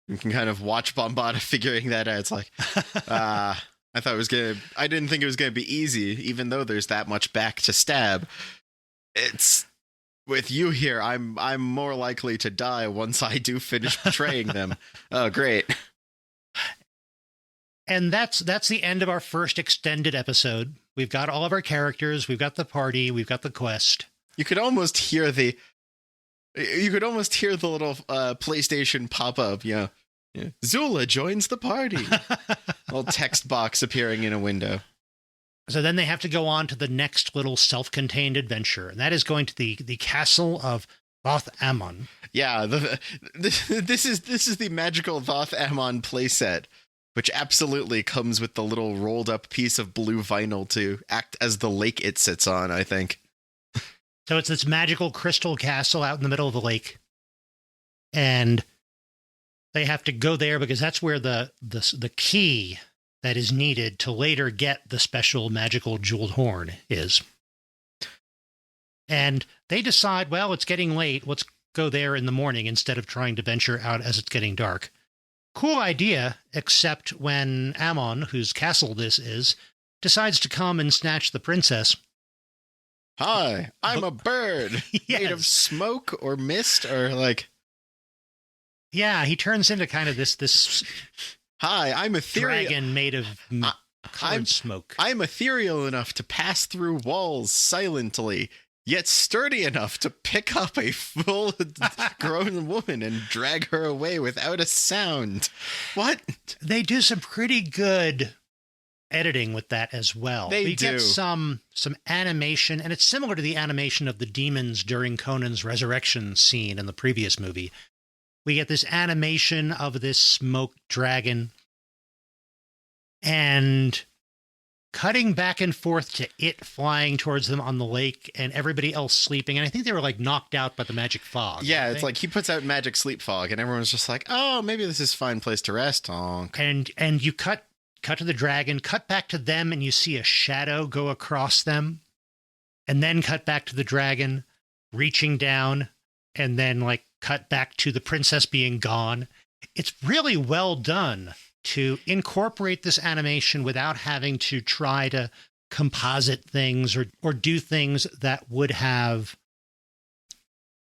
You can kind of watch Bombada figuring that out. It's like, I didn't think it was going to be easy, even though there's that much back to stab. It's with you here. I'm more likely to die once I do finish betraying them. Oh, great. And that's the end of our first extended episode. We've got all of our characters. We've got the party. We've got the quest. You could almost hear the little PlayStation pop up. Yeah. Zula joins the party. Little text box appearing in a window. So then they have to go on to the next little self-contained adventure, and that is going to the castle of Thoth Amon. Yeah, this is the magical Thoth Amon playset, which absolutely comes with the little rolled up piece of blue vinyl to act as the lake it sits on, I think. So it's this magical crystal castle out in the middle of the lake, and they have to go there because that's where the key that is needed to later get the special magical jeweled horn is. And they decide, well, it's getting late. Let's go there in the morning instead of trying to venture out as it's getting dark. Cool idea, except when Amon, whose castle this is, decides to come and snatch the princess. Hi, I'm a bird made of smoke or mist or like... Yeah, he turns into kind of this Hi, I'm ethereal. Dragon made of colored smoke. I'm ethereal enough to pass through walls silently, yet sturdy enough to pick up a full-grown woman and drag her away without a sound. What? They do some pretty good editing with that as well. We get some animation, and it's similar to the animation of the demons during Conan's resurrection scene in the previous movie. We get this animation of this smoke dragon and cutting back and forth to it flying towards them on the lake and everybody else sleeping. And I think they were like knocked out by the magic fog. Yeah, it's like he puts out magic sleep fog and everyone's just like, oh, maybe this is a fine place to rest. Honk. And you cut to the dragon, cut back to them, and you see a shadow go across them. And then cut back to the dragon. reaching down and then like cut back to the princess being gone. It's really well done to incorporate this animation without having to try to composite things or do things that would have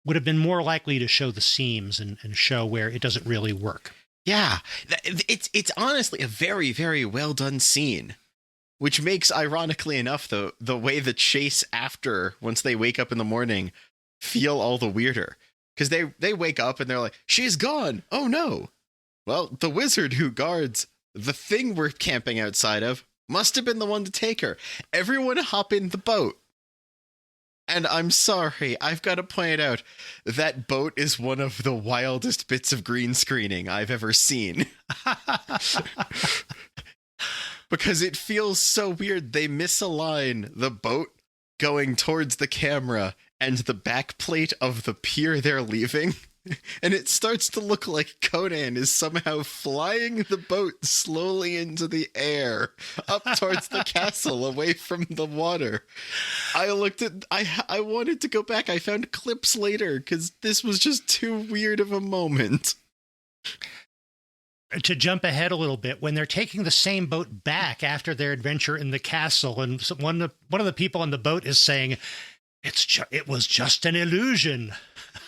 been more likely to show the seams and show where it doesn't really work. Yeah, it's honestly a very, very well done scene, which makes, ironically enough, the way the chase after, once they wake up in the morning, feel all the weirder. Because they wake up and they're like, she's gone. Oh, no. Well, the wizard who guards the thing we're camping outside of must have been the one to take her. Everyone hop in the boat. And I'm sorry, I've got to point out, that boat is one of the wildest bits of green screening I've ever seen. Because it feels so weird. They misalign the boat going towards the camera and the back plate of the pier they're leaving. And it starts to look like Conan is somehow flying the boat slowly into the air up towards the castle away from the water. I wanted to go back. I found clips later because this was just too weird of a moment. To jump ahead a little bit, when they're taking the same boat back after their adventure in the castle, and one of the people on the boat is saying, it was just an illusion.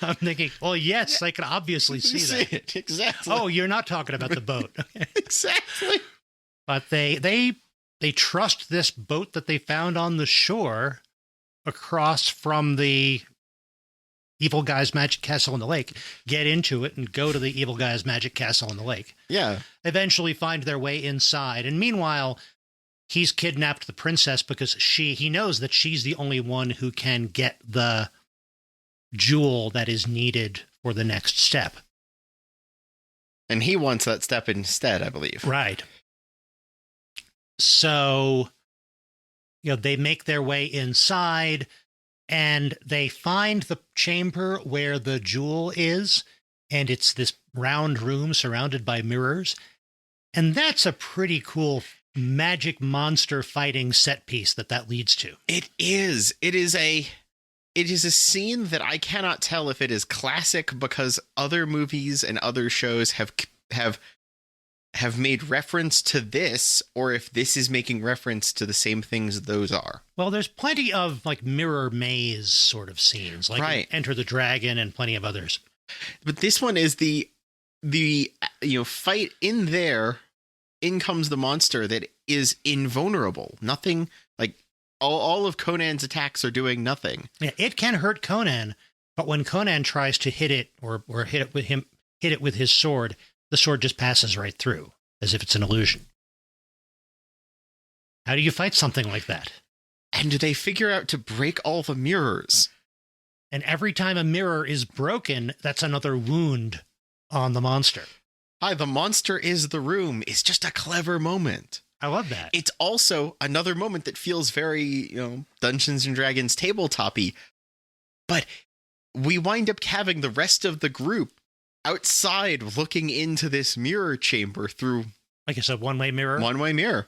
I'm thinking, well, yes, I can obviously see that. It, exactly. Oh, you're not talking about the boat. Exactly. But they trust this boat that they found on the shore across from the evil guy's magic castle in the lake, get into it and go to the evil guy's magic castle in the lake. Yeah. Eventually find their way inside. And meanwhile, he's kidnapped the princess because he knows that she's the only one who can get the jewel that is needed for the next step. And he wants that step instead, I believe. Right. So, they make their way inside and they find the chamber where the jewel is. And it's this round room surrounded by mirrors. And that's a pretty cool magic monster fighting set piece that leads to. It is. It is a scene that I cannot tell if it is classic because other movies and other shows have made reference to this, or if this is making reference to the same things those are. Well, there's plenty of like mirror maze sort of scenes, like right. Enter the Dragon and plenty of others. But this one is the fight in there. In comes the monster that is invulnerable. Nothing, like all of Conan's attacks are doing nothing. Yeah, it can hurt Conan, but when Conan tries to hit it or hit it with his sword, the sword just passes right through, as if it's an illusion. How do you fight something like that? And they figure out to break all the mirrors. And every time a mirror is broken, that's another wound on the monster. Hi, the monster is the room. It's just a clever moment. I love that. It's also another moment that feels very, Dungeons and Dragons tabletop-y. But we wind up having the rest of the group outside looking into this mirror chamber through, like I said, one-way mirror. One-way mirror.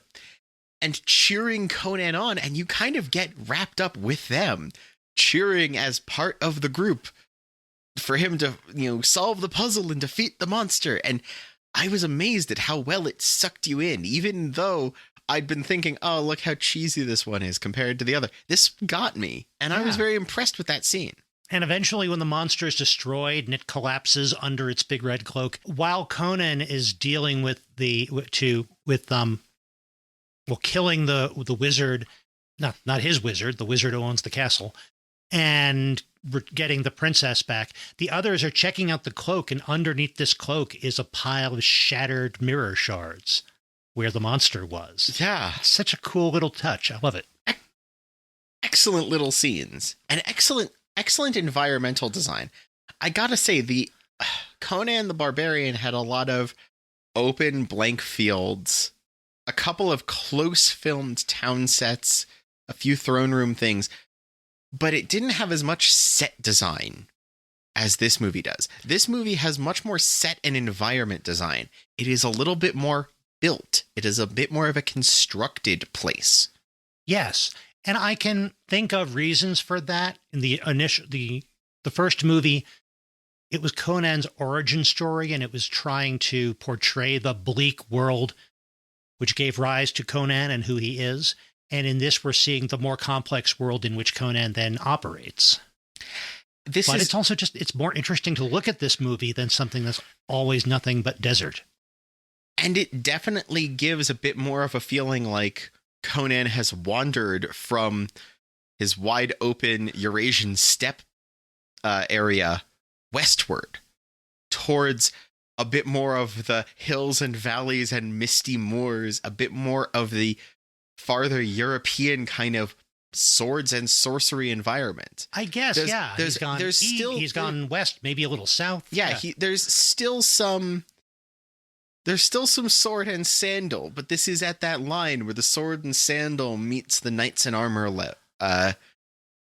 And cheering Conan on, and you kind of get wrapped up with them, cheering as part of the group for him to, solve the puzzle and defeat the monster. And I was amazed at how well it sucked you in, even though I'd been thinking, oh, look how cheesy this one is compared to the other. This got me, and I was very impressed with that scene. And eventually when the monster is destroyed and it collapses under its big red cloak, while Conan is dealing with killing the wizard, not his wizard, the wizard who owns the castle, and getting the princess back, the others are checking out the cloak, and underneath this cloak is a pile of shattered mirror shards where the monster was. Yeah. It's such a cool little touch. I love it. Excellent little scenes and excellent environmental design. I gotta say, the Conan the Barbarian had a lot of open blank fields, a couple of close filmed town sets, a few throne room things, but it didn't have as much set design as this movie does. This movie has much more set and environment design. It is a little bit more built. It is a bit more of a constructed place. Yes. And I can think of reasons for that in the the first movie, it was Conan's origin story, and it was trying to portray the bleak world which gave rise to Conan and who he is. And in this, we're seeing the more complex world in which Conan then operates. It's also just, it's more interesting to look at this movie than something that's always nothing but desert. And it definitely gives a bit more of a feeling like Conan has wandered from his wide open Eurasian steppe area westward towards a bit more of the hills and valleys and misty moors, a bit more of the farther European kind of swords and sorcery enviorment. I guess, he's gone east, he's gone west, maybe a little south. Yeah. There's still some sword and sandal, but this is at that line where the sword and sandal meets the knights in armor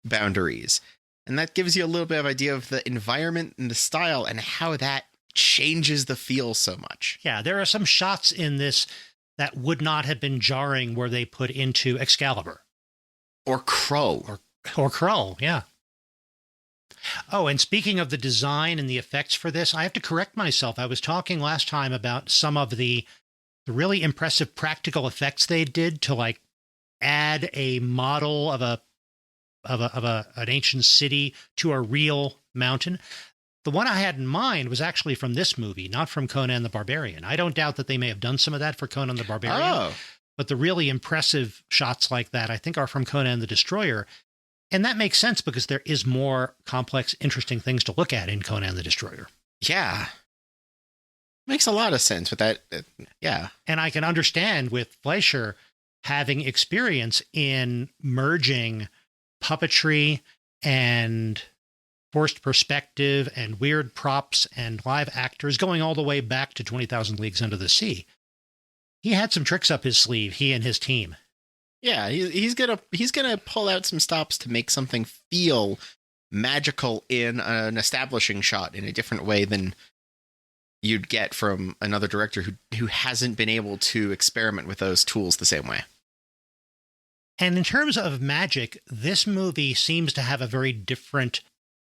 boundaries. And that gives you a little bit of idea of the environment and the style and how that changes the feel so much. Yeah, there are some shots in this that would not have been jarring were they put into Excalibur. Or Krull. Or Krull, yeah. Oh, and speaking of the design and the effects for this, I have to correct myself. I was talking last time about some of the really impressive practical effects they did to like add a model of an ancient city to a real mountain. The one I had in mind was actually from this movie, not from Conan the Barbarian. I don't doubt that they may have done some of that for Conan the Barbarian. But the really impressive shots like that, I think, are from Conan the Destroyer. And that makes sense because there is more complex, interesting things to look at in Conan the Destroyer. Yeah. Makes a lot of sense with that. Yeah. And I can understand with Fleischer having experience in merging puppetry and forced perspective and weird props and live actors going all the way back to 20,000 Leagues Under the Sea. He had some tricks up his sleeve, he and his team. Yeah, he's gonna pull out some stops to make something feel magical in an establishing shot in a different way than you'd get from another director who hasn't been able to experiment with those tools the same way. And in terms of magic, this movie seems to have a very different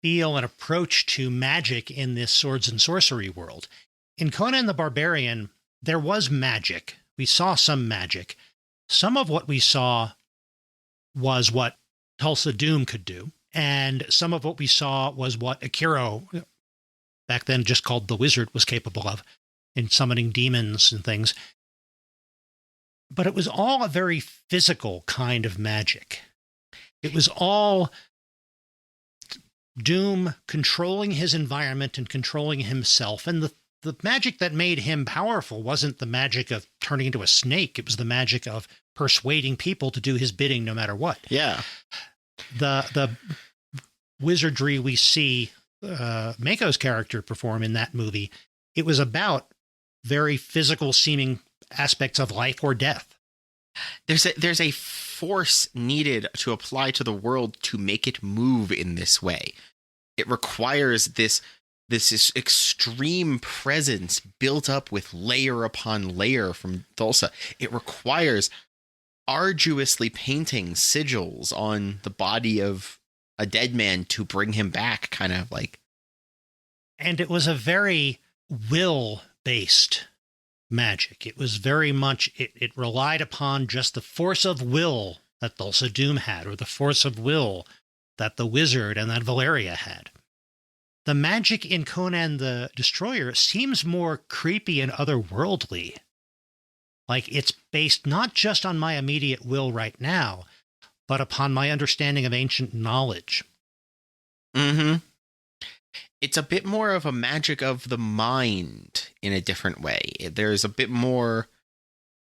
feel and approach to magic in this swords and sorcery world. In Conan the Barbarian, there was magic. We saw some magic. Some of what we saw was what Tulsa Doom could do. And some of what we saw was what Akiro, back then just called the Wizard, was capable of in summoning demons and things. But it was all a very physical kind of magic. It was all Doom controlling his environment and controlling himself. And the magic that made him powerful wasn't the magic of turning into a snake. It was the magic of persuading people to do his bidding no matter what. Yeah. The wizardry we see Mako's character perform in that movie, it was about very physical seeming aspects of life or death. There's a force needed to apply to the world to make it move in this way. It requires this extreme presence built up with layer upon layer from Thulsa. It requires arduously painting sigils on the body of a dead man to bring him back, kind of like. And it was a very will-based magic. It was very much, it relied upon just the force of will that Thulsa Doom had, or the force of will that the Wizard and that Valeria had. The magic in Conan the Destroyer seems more creepy and otherworldly. Like it's based not just on my immediate will right now, but upon my understanding of ancient knowledge. Mm-hmm. It's a bit more of a magic of the mind in a different way. There's a bit more,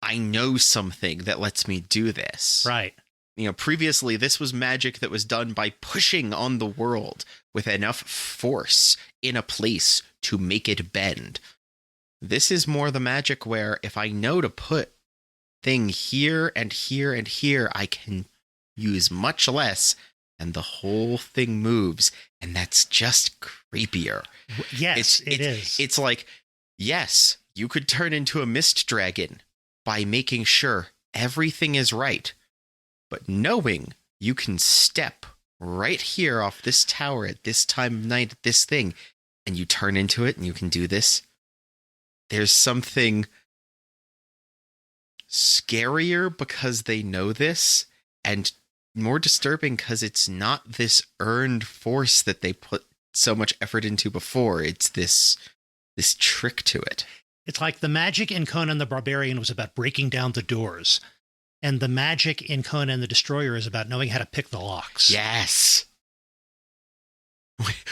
I know something that lets me do this. Right. You know, previously this was magic that was done by pushing on the world with enough force in a place to make it bend. This is more the magic where if I know to put thing here and here and here, I can use much less and the whole thing moves. And that's just creepier. Yes, it is. It's like, yes, you could turn into a mist dragon by making sure everything is right, but knowing you can step right here off this tower at this time of night, at this thing, and you turn into it and you can do this. There's something scarier because they know this, and more disturbing because it's not this earned force that they put so much effort into before. It's this trick to it. It's like the magic in Conan the Barbarian was about breaking down the doors, and the magic in Conan the Destroyer is about knowing how to pick the locks. Yes.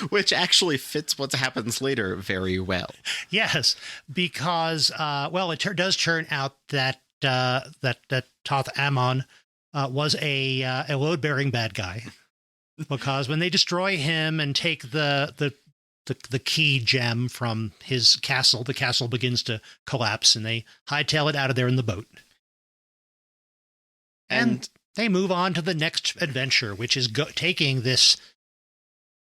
Which actually fits what happens later very well. Yes, because, it does turn out that Toth Ammon was a load-bearing bad guy. Because when they destroy him and take the key gem from his castle, the castle begins to collapse, and they hightail it out of there in the boat. And they move on to the next adventure, which is taking this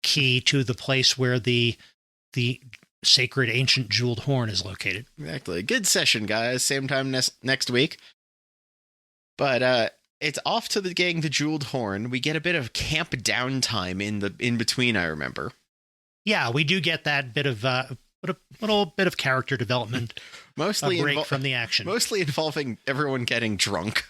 key to the place where the sacred ancient jeweled horn is located. Exactly. Good session, guys. Same time next week. But it's off to getting the jeweled horn. We get a bit of camp downtime in between, I remember. Yeah, we do get that bit of a little bit of character development. Mostly a break from the action. Mostly involving everyone getting drunk.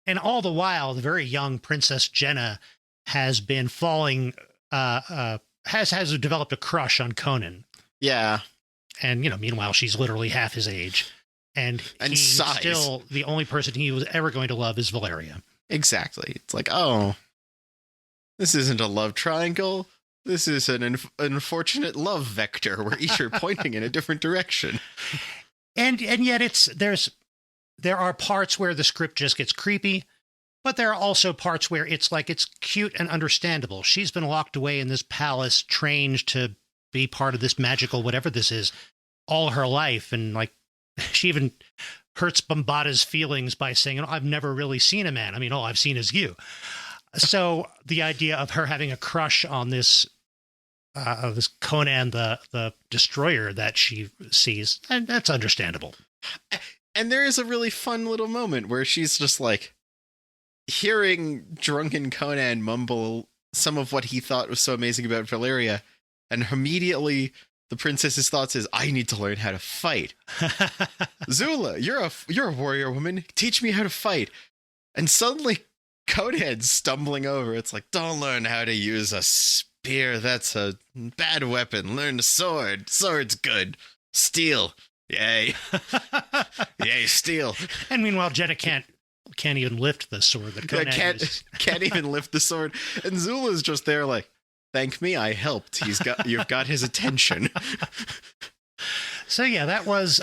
And all the while, the very young Princess Jenna has been falling, has developed a crush on Conan. Yeah. And, meanwhile, she's literally half his age. And he's size. Still the only person he was ever going to love is Valeria. Exactly. It's like, oh, this isn't a love triangle. This is an unfortunate love vector where each are pointing in a different direction. And yet there are parts where the script just gets creepy, but there are also parts where it's cute and understandable. She's been locked away in this palace, trained to be part of this magical whatever this is all her life. And she even hurts Bombada's feelings by saying, I've never really seen a man. I mean, all I've seen is you. So the idea of her having a crush on this Conan the Destroyer that she sees, and that's understandable. And there is a really fun little moment where she's just hearing drunken Conan mumble some of what he thought was so amazing about Valeria, and immediately the princess's thoughts is, I need to learn how to fight. Zula, you're a warrior woman. Teach me how to fight. And suddenly Conan's stumbling over. It's like, don't learn how to use a spear. That's a bad weapon. Learn the sword. Sword's good. Steel. Yay. Yay, steel. And meanwhile, Jenna can't even lift the sword that Conan uses. Can't even lift the sword. And Zula's just there thank me, I helped. You've got his attention. So yeah, that was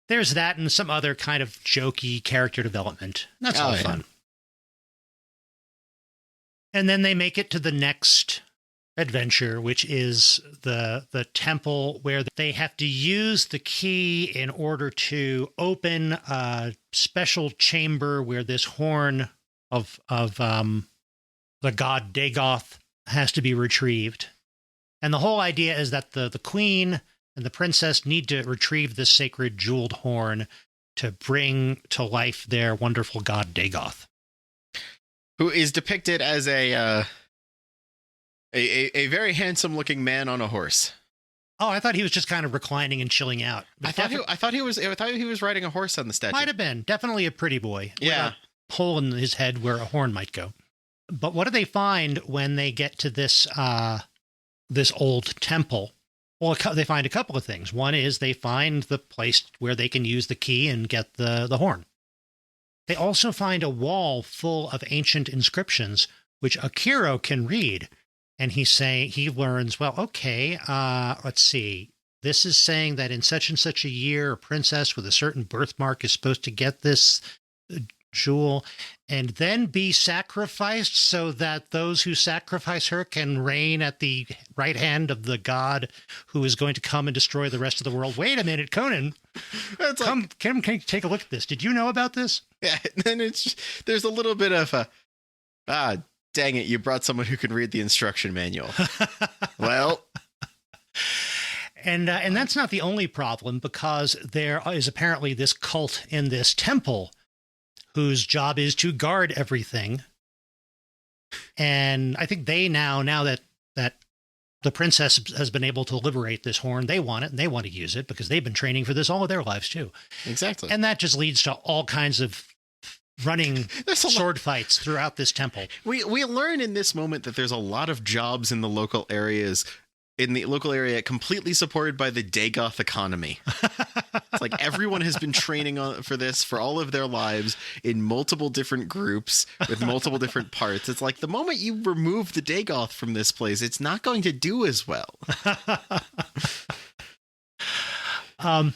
there's that and some other kind of jokey character development. That's all fun. And then they make it to the next adventure, which is the temple where they have to use the key in order to open a special chamber where this horn of the god Dagoth has to be retrieved. And the whole idea is that the queen and the princess need to retrieve this sacred jeweled horn to bring to life their wonderful god Dagoth, who is depicted as a very handsome looking man on a horse. Oh, I thought he was just kind of reclining and chilling out. I thought he was riding a horse on the statue. Might have been. Definitely a pretty boy. Yeah. With a hole in his head where a horn might go. But what do they find when they get to this old temple? Well, they find a couple of things. One is they find the place where they can use the key and get the horn. They also find a wall full of ancient inscriptions, which Akira can read. And he learns, well, okay, let's see. This is saying that in such and such a year, a princess with a certain birthmark is supposed to get this jewel and then be sacrificed so that those who sacrifice her can reign at the right hand of the god who is going to come and destroy the rest of the world. Wait a minute, Conan. Can you take a look at this? Did you know about this? Yeah, and there's a little bit of dang it, you brought someone who can read the instruction manual. Well. And that's not the only problem, because there is apparently this cult in this temple whose job is to guard everything. And I think they now that the princess has been able to liberate this horn, they want it and they want to use it because they've been training for this all of their lives too. Exactly. And that just leads to all kinds of running sword fights throughout this temple. We learn in this moment that there's a lot of jobs in the local area completely supported by the Dagoth economy. It's like everyone has been training for this for all of their lives in multiple different groups with multiple different parts. It's like the moment you remove the Dagoth from this place, it's not going to do as well. And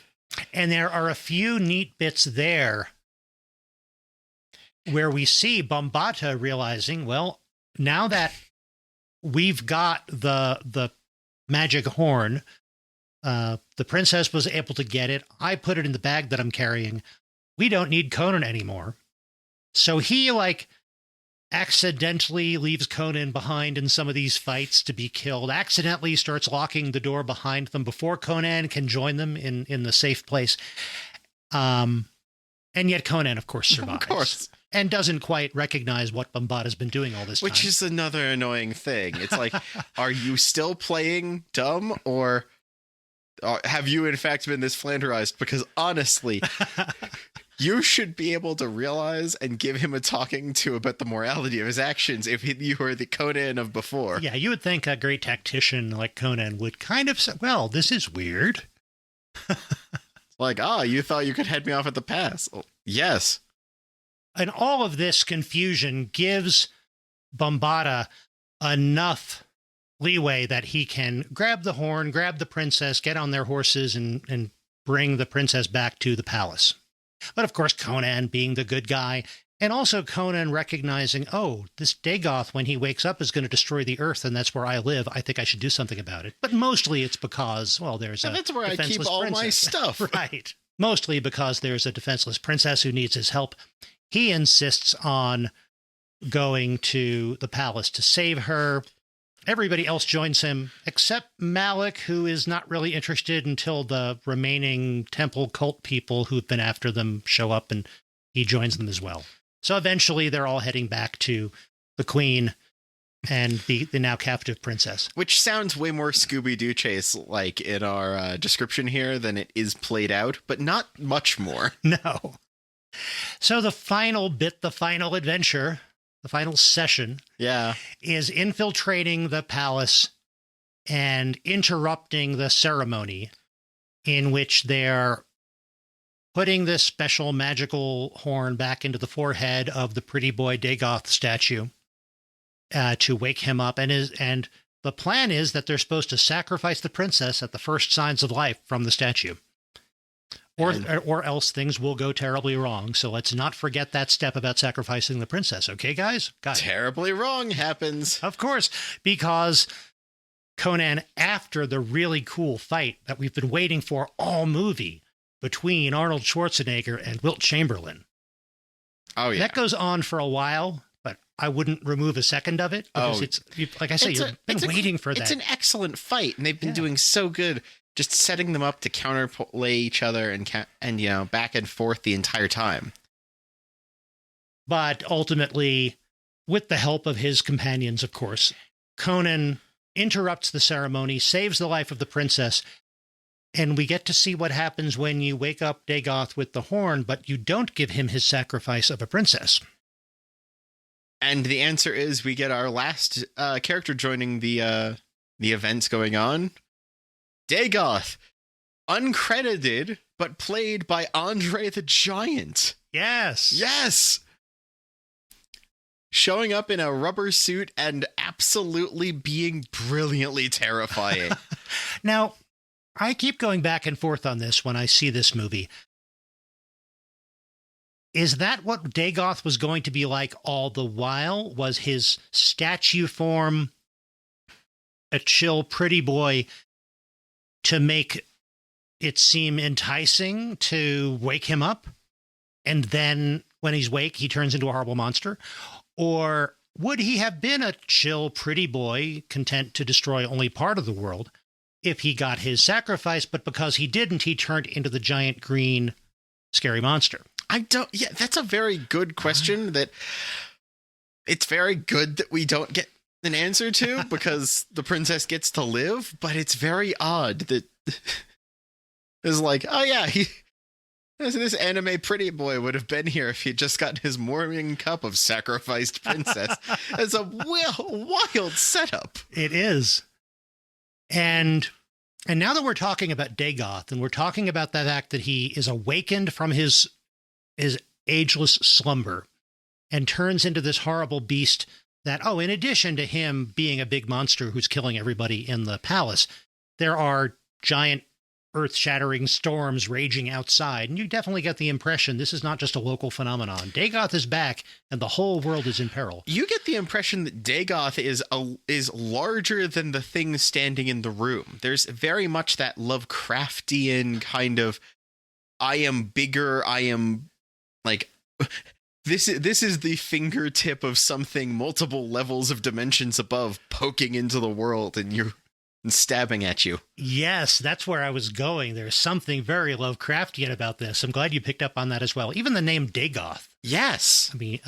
there are a few neat bits there where we see Bombata realizing, well, now that we've got the magic horn, the princess was able to get it. I put it in the bag that I'm carrying. We don't need Conan anymore. So he accidentally leaves Conan behind in some of these fights to be killed, accidentally starts locking the door behind them before Conan can join them in the safe place. And yet Conan, of course, survives. Of course. And doesn't quite recognize what Bombata's been doing all this time. Which is another annoying thing. It's like, are you still playing dumb, or have you in fact been this flanderized? Because honestly, you should be able to realize and give him a talking to about the morality of his actions if you were the Conan of before. Yeah, you would think a great tactician like Conan would kind of say, well, this is weird. Like, you thought you could head me off at the pass. Oh, yes. And all of this confusion gives Bombata enough leeway that he can grab the horn, grab the princess, get on their horses, and bring the princess back to the palace. But of course, Conan being the good guy, and also Conan recognizing, oh, this Dagoth, when he wakes up, is going to destroy the earth, and that's where I live. I think I should do something about it. But mostly it's because, well, there's that's where I keep all my stuff. Right. Mostly because there's a defenseless princess who needs his help. He insists on going to the palace to save her. Everybody else joins him, except Malik, who is not really interested until the remaining temple cult people who've been after them show up, and he joins them as well. So eventually they're all heading back to the queen and the now captive princess. Which sounds way more Scooby-Doo chase like in our description here than it is played out, but not much more. No. So the final bit, the final adventure, the final session is infiltrating the palace and interrupting the ceremony in which they're putting this special magical horn back into the forehead of the pretty boy Dagoth statue to wake him up. And the plan is that they're supposed to sacrifice the princess at the first signs of life from the statue. Or else things will go terribly wrong. So let's not forget that step about sacrificing the princess. Okay, guys? Got it. Terribly wrong happens. Of course, because Conan, after the really cool fight that we've been waiting for all movie between Arnold Schwarzenegger and Wilt Chamberlain. Oh, yeah. That goes on for a while, but I wouldn't remove a second of it. Because it's, like I say, you've been waiting for that. It's an excellent fight, and they've been doing so good. Just setting them up to counterplay each other and you know, back and forth the entire time. But ultimately, with the help of his companions, of course, Conan interrupts the ceremony, saves the life of the princess, and we get to see what happens when you wake up Dagoth with the horn, but you don't give him his sacrifice of a princess. And the answer is we get our last character joining the events going on. Dagoth, uncredited, but played by Andre the Giant. Yes. Yes. Showing up in a rubber suit and absolutely being brilliantly terrifying. Now, I keep going back and forth on this when I see this movie. Is that what Dagoth was going to be like all the while? Was his statue form a chill, pretty boy to make it seem enticing to wake him up? And then when he's awake, he turns into a horrible monster? Or would he have been a chill, pretty boy, content to destroy only part of the world if he got his sacrifice, but because he didn't, he turned into the giant green scary monster? That's a very good question that it's very good that we don't get an answer to because the princess gets to live, but it's very odd that it's like, oh yeah, this anime pretty boy would have been here if he'd just gotten his morning cup of sacrificed princess. It's a wild setup. It is. And now that we're talking about Dagoth, and we're talking about the fact that he is awakened from his ageless slumber and turns into this horrible beast that, in addition to him being a big monster who's killing everybody in the palace, there are giant earth-shattering storms raging outside. And you definitely get the impression this is not just a local phenomenon. Dagoth is back, and the whole world is in peril. You get the impression that Dagoth is larger than the thing standing in the room. There's very much that Lovecraftian kind of, I am bigger, I am like... This is the fingertip of something multiple levels of dimensions above poking into the world and stabbing at you. Yes, that's where I was going. There's something very Lovecraftian about this. I'm glad you picked up on that as well. Even the name Dagoth. Yes. I mean,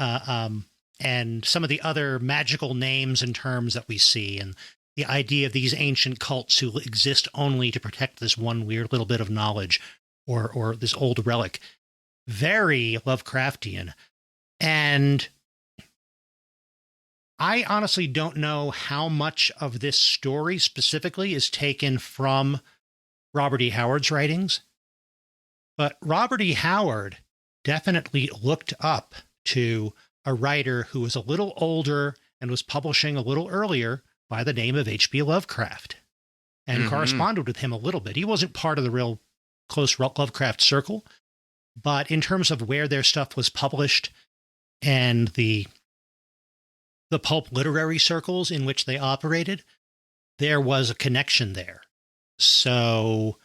and some of the other magical names and terms that we see, and the idea of these ancient cults who exist only to protect this one weird little bit of knowledge or this old relic. Very Lovecraftian. And I honestly don't know how much of this story specifically is taken from Robert E. Howard's writings, but Robert E. Howard definitely looked up to a writer who was a little older and was publishing a little earlier by the name of H.P. Lovecraft and corresponded with him a little bit. He wasn't part of the real close Lovecraft circle, but in terms of where their stuff was published and the pulp literary circles in which they operated, there was a connection there. So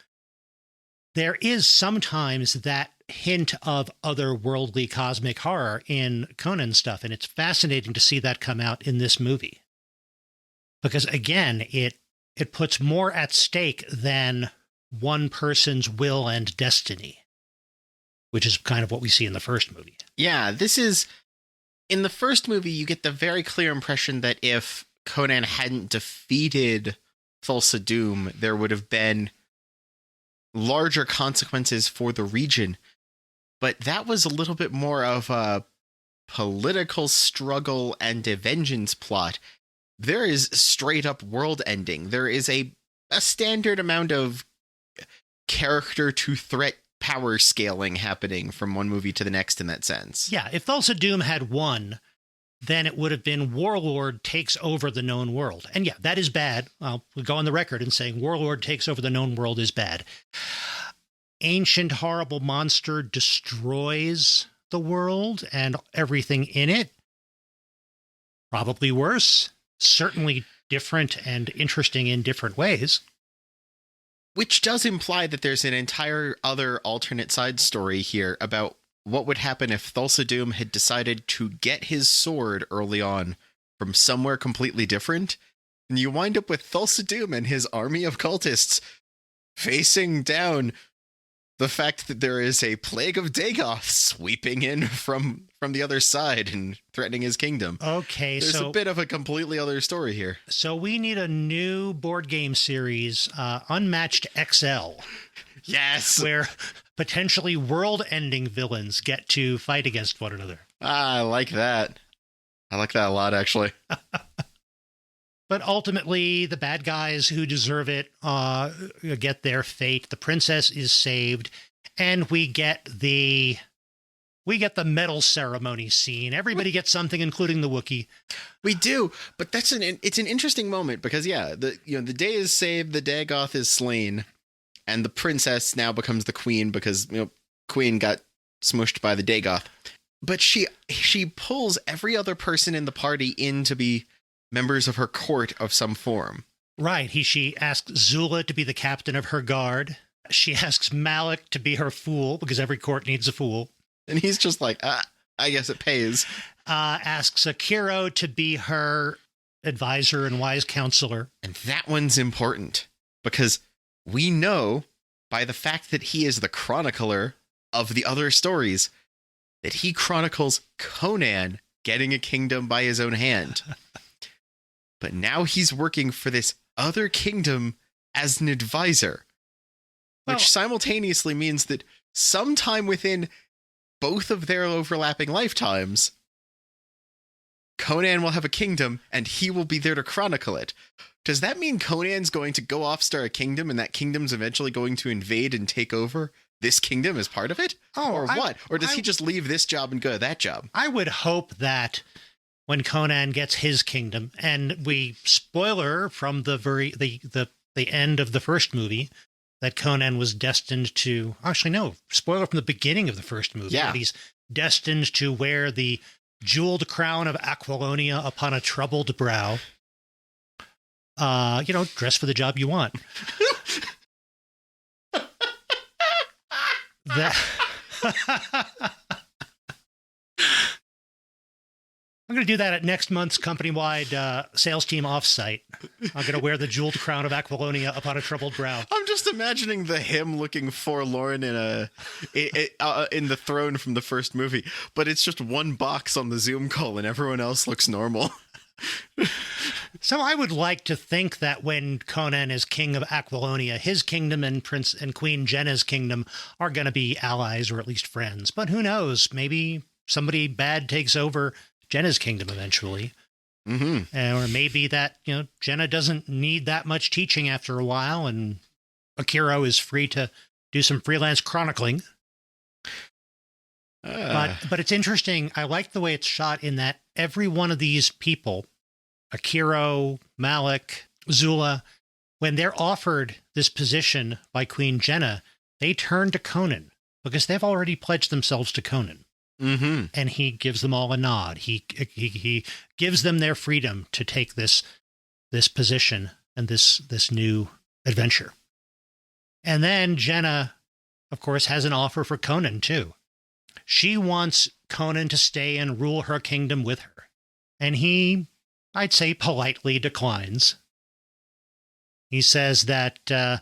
there is sometimes that hint of otherworldly cosmic horror in Conan stuff, and it's fascinating to see that come out in this movie. Because again, it puts more at stake than one person's will and destiny, which is kind of what we see in the first movie. Yeah, this is... In the first movie, you get the very clear impression that if Conan hadn't defeated Thulsa Doom, there would have been larger consequences for the region. But that was a little bit more of a political struggle and a vengeance plot. There is straight up world ending. There is a standard amount of character to threat power scaling happening from one movie to the next in that sense. Yeah, if Thulsa Doom had won, then it would have been Warlord takes over the known world. And yeah, that is bad. We'll go on the record in saying Warlord takes over the known world is bad. Ancient horrible monster destroys the world and everything in it. Probably worse. Certainly different and interesting in different ways. Which does imply that there's an entire other alternate side story here about what would happen if Thulsa Doom had decided to get his sword early on from somewhere completely different. And you wind up with Thulsa Doom and his army of cultists facing down the fact that there is a plague of Dagoth sweeping in from the other side and threatening his kingdom. Okay, There's a bit of a completely other story here. So we need a new board game series, Unmatched XL. Yes! Where potentially world-ending villains get to fight against one another. I like that. I like that a lot, actually. But ultimately, the bad guys who deserve it get their fate. The princess is saved, and we get the medal ceremony scene. Everybody gets something, including the Wookiee. We do, but it's an interesting moment because the day is saved, the Dagoth is slain, and the princess now becomes the queen because Queen got smushed by the Dagoth. But she pulls every other person in the party in to be members of her court of some form. Right. She asks Zula to be the captain of her guard. She asks Malik to be her fool, because every court needs a fool. And he's just like, I guess it pays. Asks Akiro to be her advisor and wise counselor. And that one's important, because we know by the fact that he is the chronicler of the other stories that he chronicles Conan getting a kingdom by his own hand. But now he's working for this other kingdom as an advisor, which Well- simultaneously means that sometime within both of their overlapping lifetimes, Conan will have a kingdom and he will be there to chronicle it. Does that mean Conan's going to go off, start a kingdom, and that kingdom's eventually going to invade and take over this kingdom as part of it? Or what? Or does he just leave this job and go to that job? I would hope that when Conan gets his kingdom, and we spoiler from the end of the first movie, that Conan was destined to, actually no, spoiler from the beginning of the first movie, Yeah. that he's destined to wear the jeweled crown of Aquilonia upon a troubled brow. Dress for the job you want. That I'm going to do that at next month's company-wide sales team offsite. I'm going to wear the jeweled crown of Aquilonia upon a troubled brow. I'm just imagining him looking forlorn in the throne from the first movie, but it's just one box on the Zoom call and everyone else looks normal. So I would like to think that when Conan is king of Aquilonia, his kingdom and Prince and Queen Jenna's kingdom are going to be allies or at least friends. But who knows? Maybe somebody bad takes over Jenna's kingdom eventually. Mm-hmm. Or maybe that, Jenna doesn't need that much teaching after a while and Akira is free to do some freelance chronicling. But it's interesting. I like the way it's shot in that every one of these people, Akira, Malik, Zula, when they're offered this position by Queen Jenna, they turn to Conan because they've already pledged themselves to Conan. Mm-hmm. And he gives them all a nod. He gives them their freedom to take this position and this new adventure. And then Jenna, of course, has an offer for Conan too. She wants Conan to stay and rule her kingdom with her. And he, I'd say, politely declines. He says that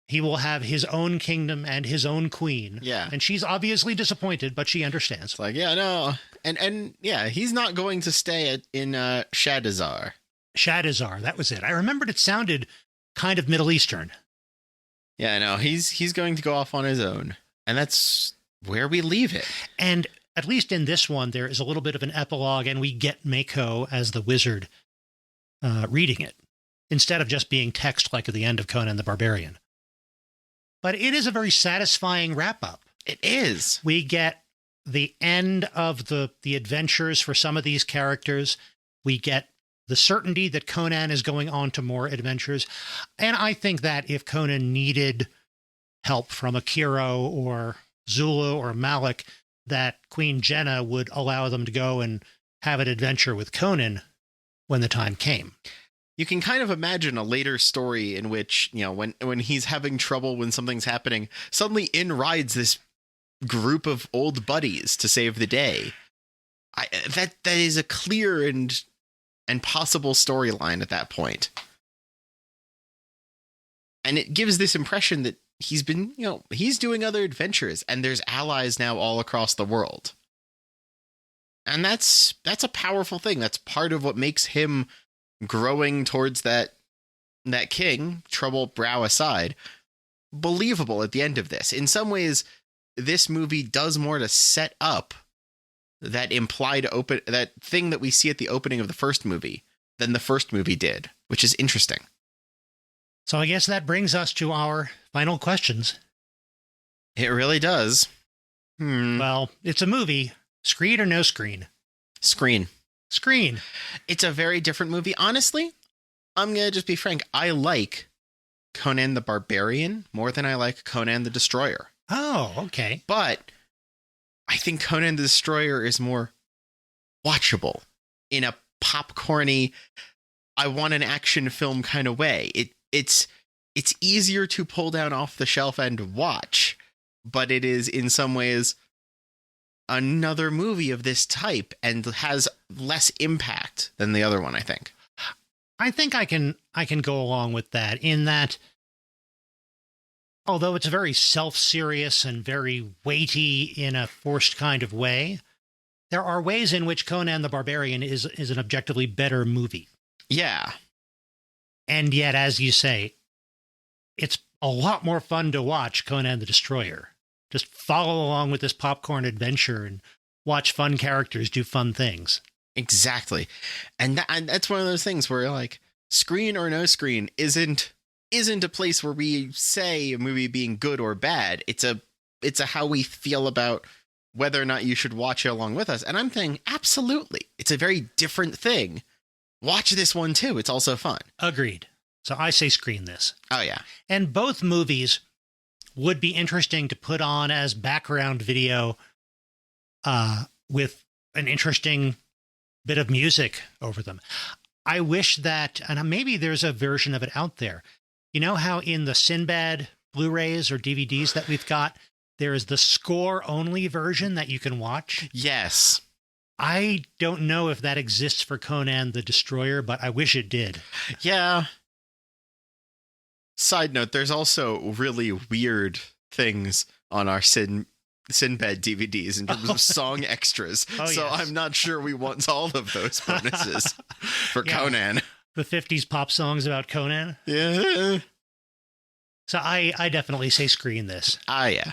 he will have his own kingdom and his own queen. Yeah. And she's obviously disappointed, but she understands. It's like, yeah, no. And yeah, he's not going to stay in Shadizar. Shadizar, that was it. I remembered it sounded kind of Middle Eastern. Yeah, no, he's going to go off on his own. And that's where we leave it. And at least in this one, there is a little bit of an epilogue, and we get Mako as the wizard reading it, instead of just being text like at the end of Conan the Barbarian. But it is a very satisfying wrap-up. It is. We get the end of the adventures for some of these characters. We get the certainty that Conan is going on to more adventures. And I think that if Conan needed help from Akira or Zula or Malik, that Queen Jenna would allow them to go and have an adventure with Conan when the time came. You can kind of imagine a later story in which, when he's having trouble, when something's happening, suddenly in rides this group of old buddies to save the day. That is a clear and possible storyline at that point. And it gives this impression that he's been, he's doing other adventures and there's allies now all across the world. And that's a powerful thing. That's part of what makes him growing towards that king, trouble brow aside, believable at the end of this. In some ways, this movie does more to set up that that thing that we see at the opening of the first movie than the first movie did, which is interesting. So I guess that brings us to our final questions. It really does. Well, it's a movie. Screen or no screen? Screen. Screen. It's a very different movie. Honestly, I'm going to just be frank. I like Conan the Barbarian more than I like Conan the Destroyer. Oh, okay. But I think Conan the Destroyer is more watchable in a popcorny, I want an action film kind of way. It's easier to pull down off the shelf and watch, but it is in some ways another movie of this type and has less impact than the other one, I think. I think I can go along with that, in that although it's very self-serious and very weighty in a forced kind of way, there are ways in which Conan the Barbarian is an objectively better movie. Yeah. And yet, as you say, it's a lot more fun to watch Conan the Destroyer. Just follow along with this popcorn adventure and watch fun characters do fun things. Exactly. And that's one of those things where, like, screen or no screen isn't a place where we say a movie being good or bad. It's a how we feel about whether or not you should watch it along with us. And I'm thinking, absolutely. It's a very different thing. Watch this one too. It's also fun. Agreed. So I say screen this. Oh, yeah. And both movies would be interesting to put on as background video with an interesting bit of music over them. I wish that, and maybe there's a version of it out there. You know how in the Sinbad Blu-rays or DVDs that we've got, there is the score-only version that you can watch? Yes. I don't know if that exists for Conan the Destroyer, but I wish it did. Yeah. Side note, there's also really weird things on our Sinbad DVDs in terms of song extras. Oh, so yes. I'm not sure we want all of those bonuses for Yeah. Conan. The 50s pop songs about Conan. Yeah. So I definitely say screen this. Ah, yeah.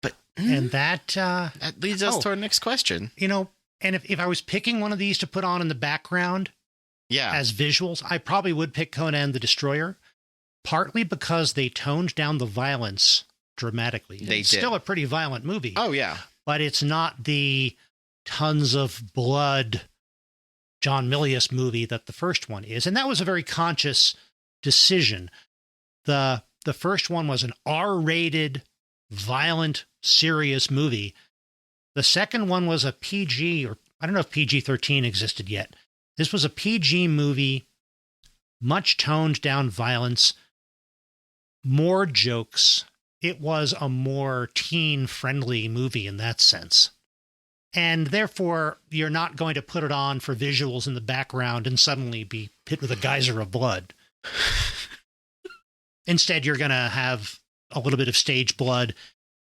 But And that, that leads us to our next question. you know, and if I was picking one of these to put on in the background Yeah. as visuals, I probably would pick Conan the Destroyer, partly because they toned down the violence dramatically. They It's did. still a pretty violent movie, Oh, yeah. but it's not the tons of blood John Milius movie that the first one is. And that was a very conscious decision. The first one was an R-rated, violent, serious movie. The second one was a PG, or I don't know if PG-13 existed yet. This was a PG movie, much toned down violence, more jokes. It was a more teen-friendly movie in that sense. And therefore, you're not going to put it on for visuals in the background and suddenly be hit with a geyser of blood. Instead, you're going to have a little bit of stage blood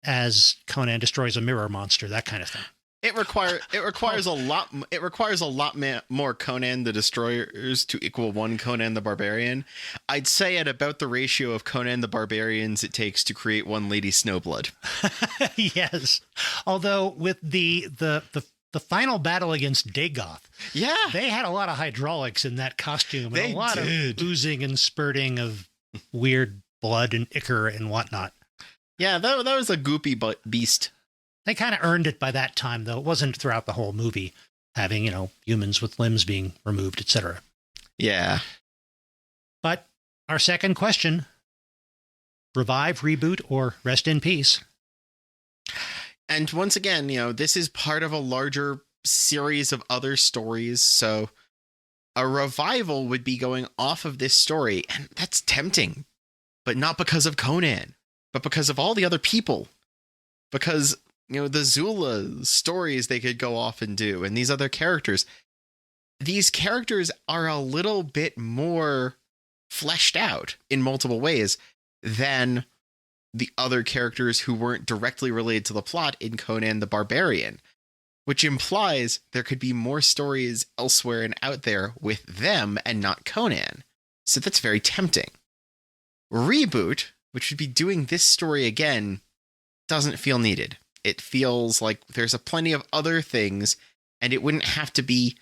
as Conan destroys a mirror monster, that kind of thing. It requires a lot more Conan the Destroyers to equal one Conan the Barbarian. I'd say at about the ratio of Conan the Barbarians it takes to create one Lady Snowblood. Yes. Although with the final battle against Dagoth, Yeah. they had a lot of hydraulics in that costume and They a lot did. of oozing and spurting of weird blood and ichor and whatnot. Yeah, that was a goopy beast. They kind of earned it by that time, though. It wasn't throughout the whole movie, having, humans with limbs being removed, etc. Yeah. But our second question, revive, reboot, or rest in peace? And once again, this is part of a larger series of other stories, so a revival would be going off of this story, and that's tempting. But not because of Conan, but because of all the other people. Because, the Zula stories they could go off and do, and these other characters. These characters are a little bit more fleshed out in multiple ways than the other characters who weren't directly related to the plot in Conan the Barbarian, which implies there could be more stories elsewhere and out there with them and not Conan. So that's very tempting. Reboot, which would be doing this story again, doesn't feel needed. It feels like there's plenty of other things, and it wouldn't have to be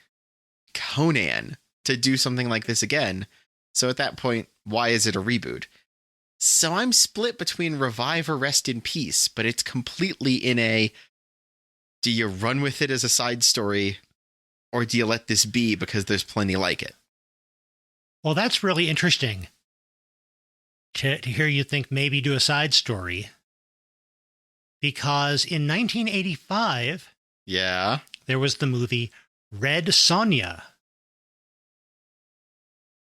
Conan to do something like this again. So at that point, why is it a reboot? So I'm split between revive or rest in peace, but it's completely in a, do you run with it as a side story, or do you let this be because there's plenty like it? Well, that's really interesting to hear you think maybe do a side story. Because in 1985, Yeah. there was the movie Red Sonja.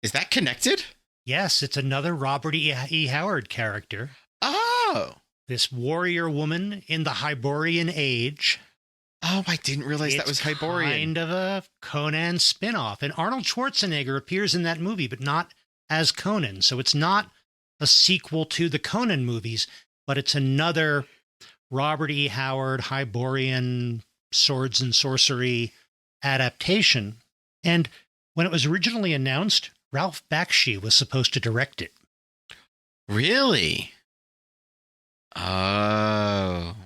Is that connected? Yes, it's another Robert E. Howard character. Oh. This warrior woman in the Hyborian age. Oh, I didn't realize that was Hyborian. Kind of a Conan spin-off. And Arnold Schwarzenegger appears in that movie, but not as Conan. So it's not a sequel to the Conan movies, but it's another Robert E. Howard Hyborian swords and sorcery adaptation. And when it was originally announced, Ralph Bakshi was supposed to direct it. Really? Oh.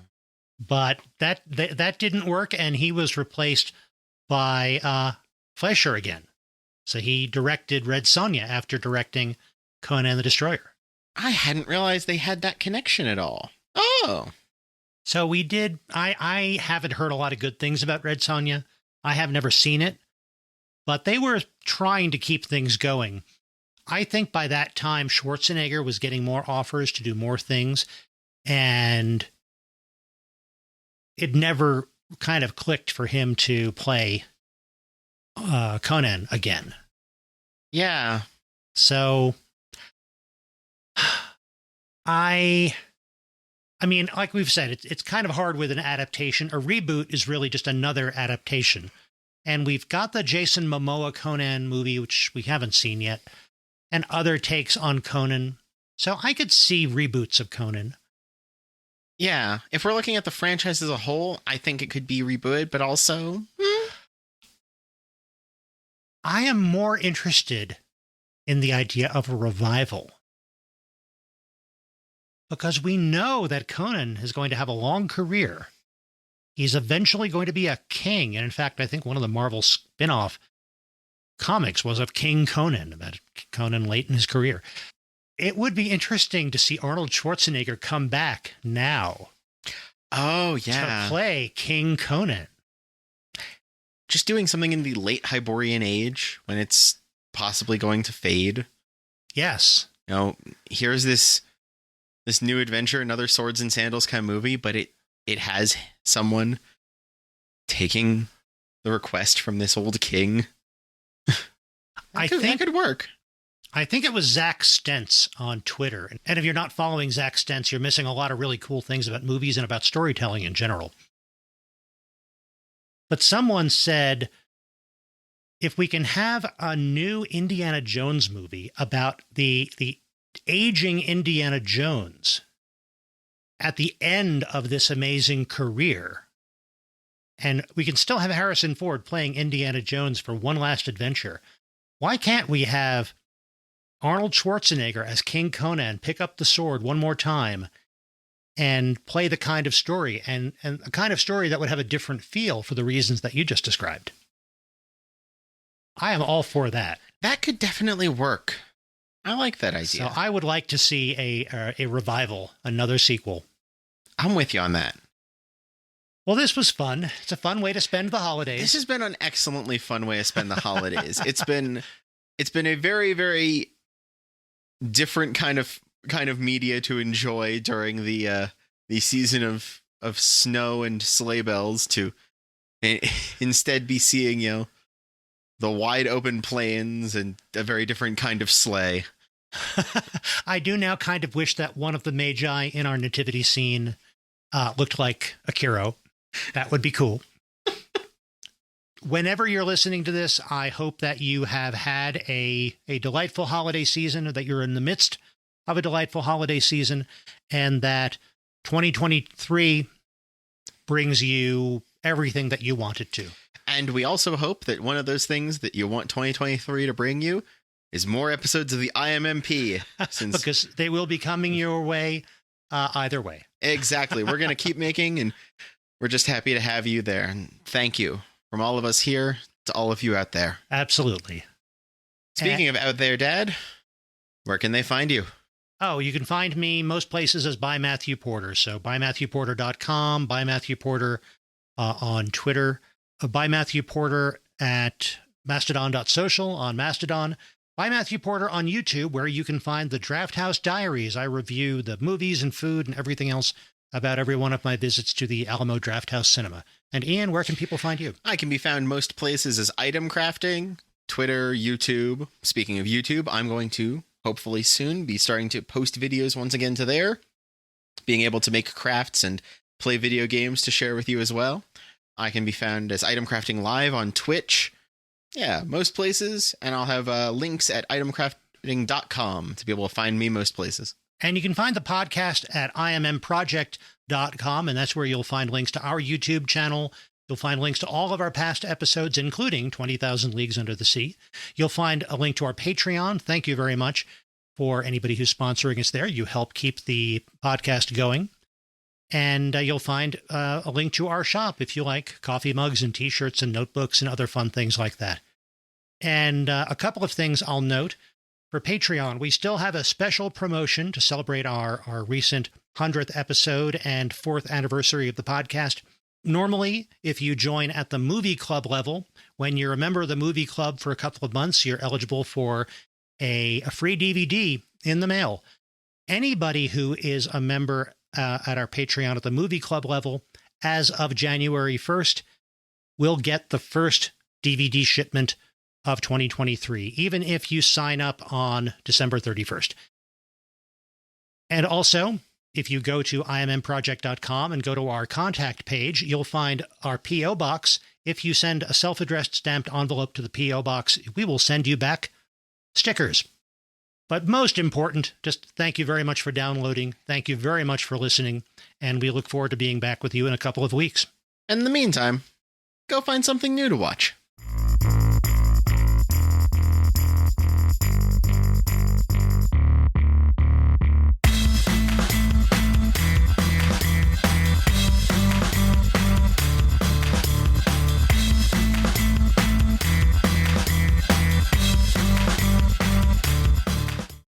But that didn't work, and he was replaced by Fleischer again. So he directed Red Sonja after directing Conan the Destroyer. I hadn't realized they had that connection at all. Oh. So we did. I haven't heard a lot of good things about Red Sonja. I have never seen it, but they were trying to keep things going. I think by that time, Schwarzenegger was getting more offers to do more things, and it never kind of clicked for him to play Conan again. Yeah. So I mean, like we've said, it's kind of hard with an adaptation. A reboot is really just another adaptation. And we've got the Jason Momoa Conan movie, which we haven't seen yet, and other takes on Conan. So I could see reboots of Conan. Yeah. If we're looking at the franchise as a whole, I think it could be rebooted, but also... I am more interested in the idea of a revival. Because we know that Conan is going to have a long career. He's eventually going to be a king. And in fact, I think one of the Marvel spin-off comics was of King Conan, about Conan late in his career. It would be interesting to see Arnold Schwarzenegger come back now. Oh, yeah. To play King Conan. Just doing something in the late Hyborian age when it's possibly going to fade. Yes. You know, here's this new adventure, another swords and sandals kind of movie, but it has someone taking the request from this old king. I think that could work. I think it was Zach Stentz on Twitter. And if you're not following Zach Stentz, you're missing a lot of really cool things about movies and about storytelling in general. But someone said, if we can have a new Indiana Jones movie about the aging Indiana Jones at the end of this amazing career, and we can still have Harrison Ford playing Indiana Jones for one last adventure, why can't we have Arnold Schwarzenegger as King Conan pick up the sword one more time and play the kind of story, and a kind of story that would have a different feel for the reasons that you just described? I am all for that. That could definitely work. I like that idea. So I would like to see a revival, another sequel. I'm with you on that. Well, this was fun. It's a fun way to spend the holidays. This has been an excellently fun way to spend the holidays. It's been a very, very different kind of media to enjoy during the season of snow and sleigh bells, to instead be seeing, you know, the wide open plains and a very different kind of sleigh. I do now kind of wish that one of the magi in our nativity scene looked like Akiro. That would be cool. Whenever you're listening to this, I hope that you have had a delightful holiday season, or that you're in the midst of a delightful holiday season, and that 2023 brings you everything that you want it to. And we also hope that one of those things that you want 2023 to bring you is more episodes of the IMMP. Because they will be coming your way either way. Exactly. We're going to keep making, and we're just happy to have you there. And thank you from all of us here to all of you out there. Absolutely. Speaking of out there, Dad, where can they find you? Oh, you can find me most places as by Matthew Porter. So bymatthewporter.com, by Matthew Porter on Twitter, by Matthew Porter at mastodon.social on Mastodon, by Matthew Porter on YouTube, where you can find the Draft House Diaries. I review the movies and food and everything else about every one of my visits to the Alamo Draft House Cinema. And Ian, where can people find you? I can be found most places as Item Crafting, Twitter, YouTube. Speaking of YouTube, I'm going to hopefully soon be starting to post videos once again to there, being able to make crafts and play video games to share with you as well. I can be found as Item Crafting Live on Twitch. Yeah, most places. And I'll have links at itemcrafting.com to be able to find me most places. And you can find the podcast at immproject.com, and that's where you'll find links to our YouTube channel, You'll find links to all of our past episodes, including 20,000 Leagues Under the Sea. You'll find a link to our Patreon. Thank you very much for anybody who's sponsoring us there. You help keep the podcast going. And you'll find a link to our shop if you like coffee mugs and T-shirts and notebooks and other fun things like that. And a couple of things I'll note. For Patreon, we still have a special promotion to celebrate our recent 100th episode and 4th anniversary of the podcast. Normally, if you join at the movie club level, when you're a member of the movie club for a couple of months, you're eligible for a free DVD in the mail. Anybody who is a member at our Patreon at the movie club level, as of January 1st, will get the first DVD shipment of 2023, even if you sign up on December 31st. And also, if you go to immproject.com and go to our contact page, you'll find our P.O. box. If you send a self-addressed stamped envelope to the P.O. box, we will send you back stickers. But most important, just thank you very much for downloading. Thank you very much for listening. And we look forward to being back with you in a couple of weeks. In the meantime, go find something new to watch.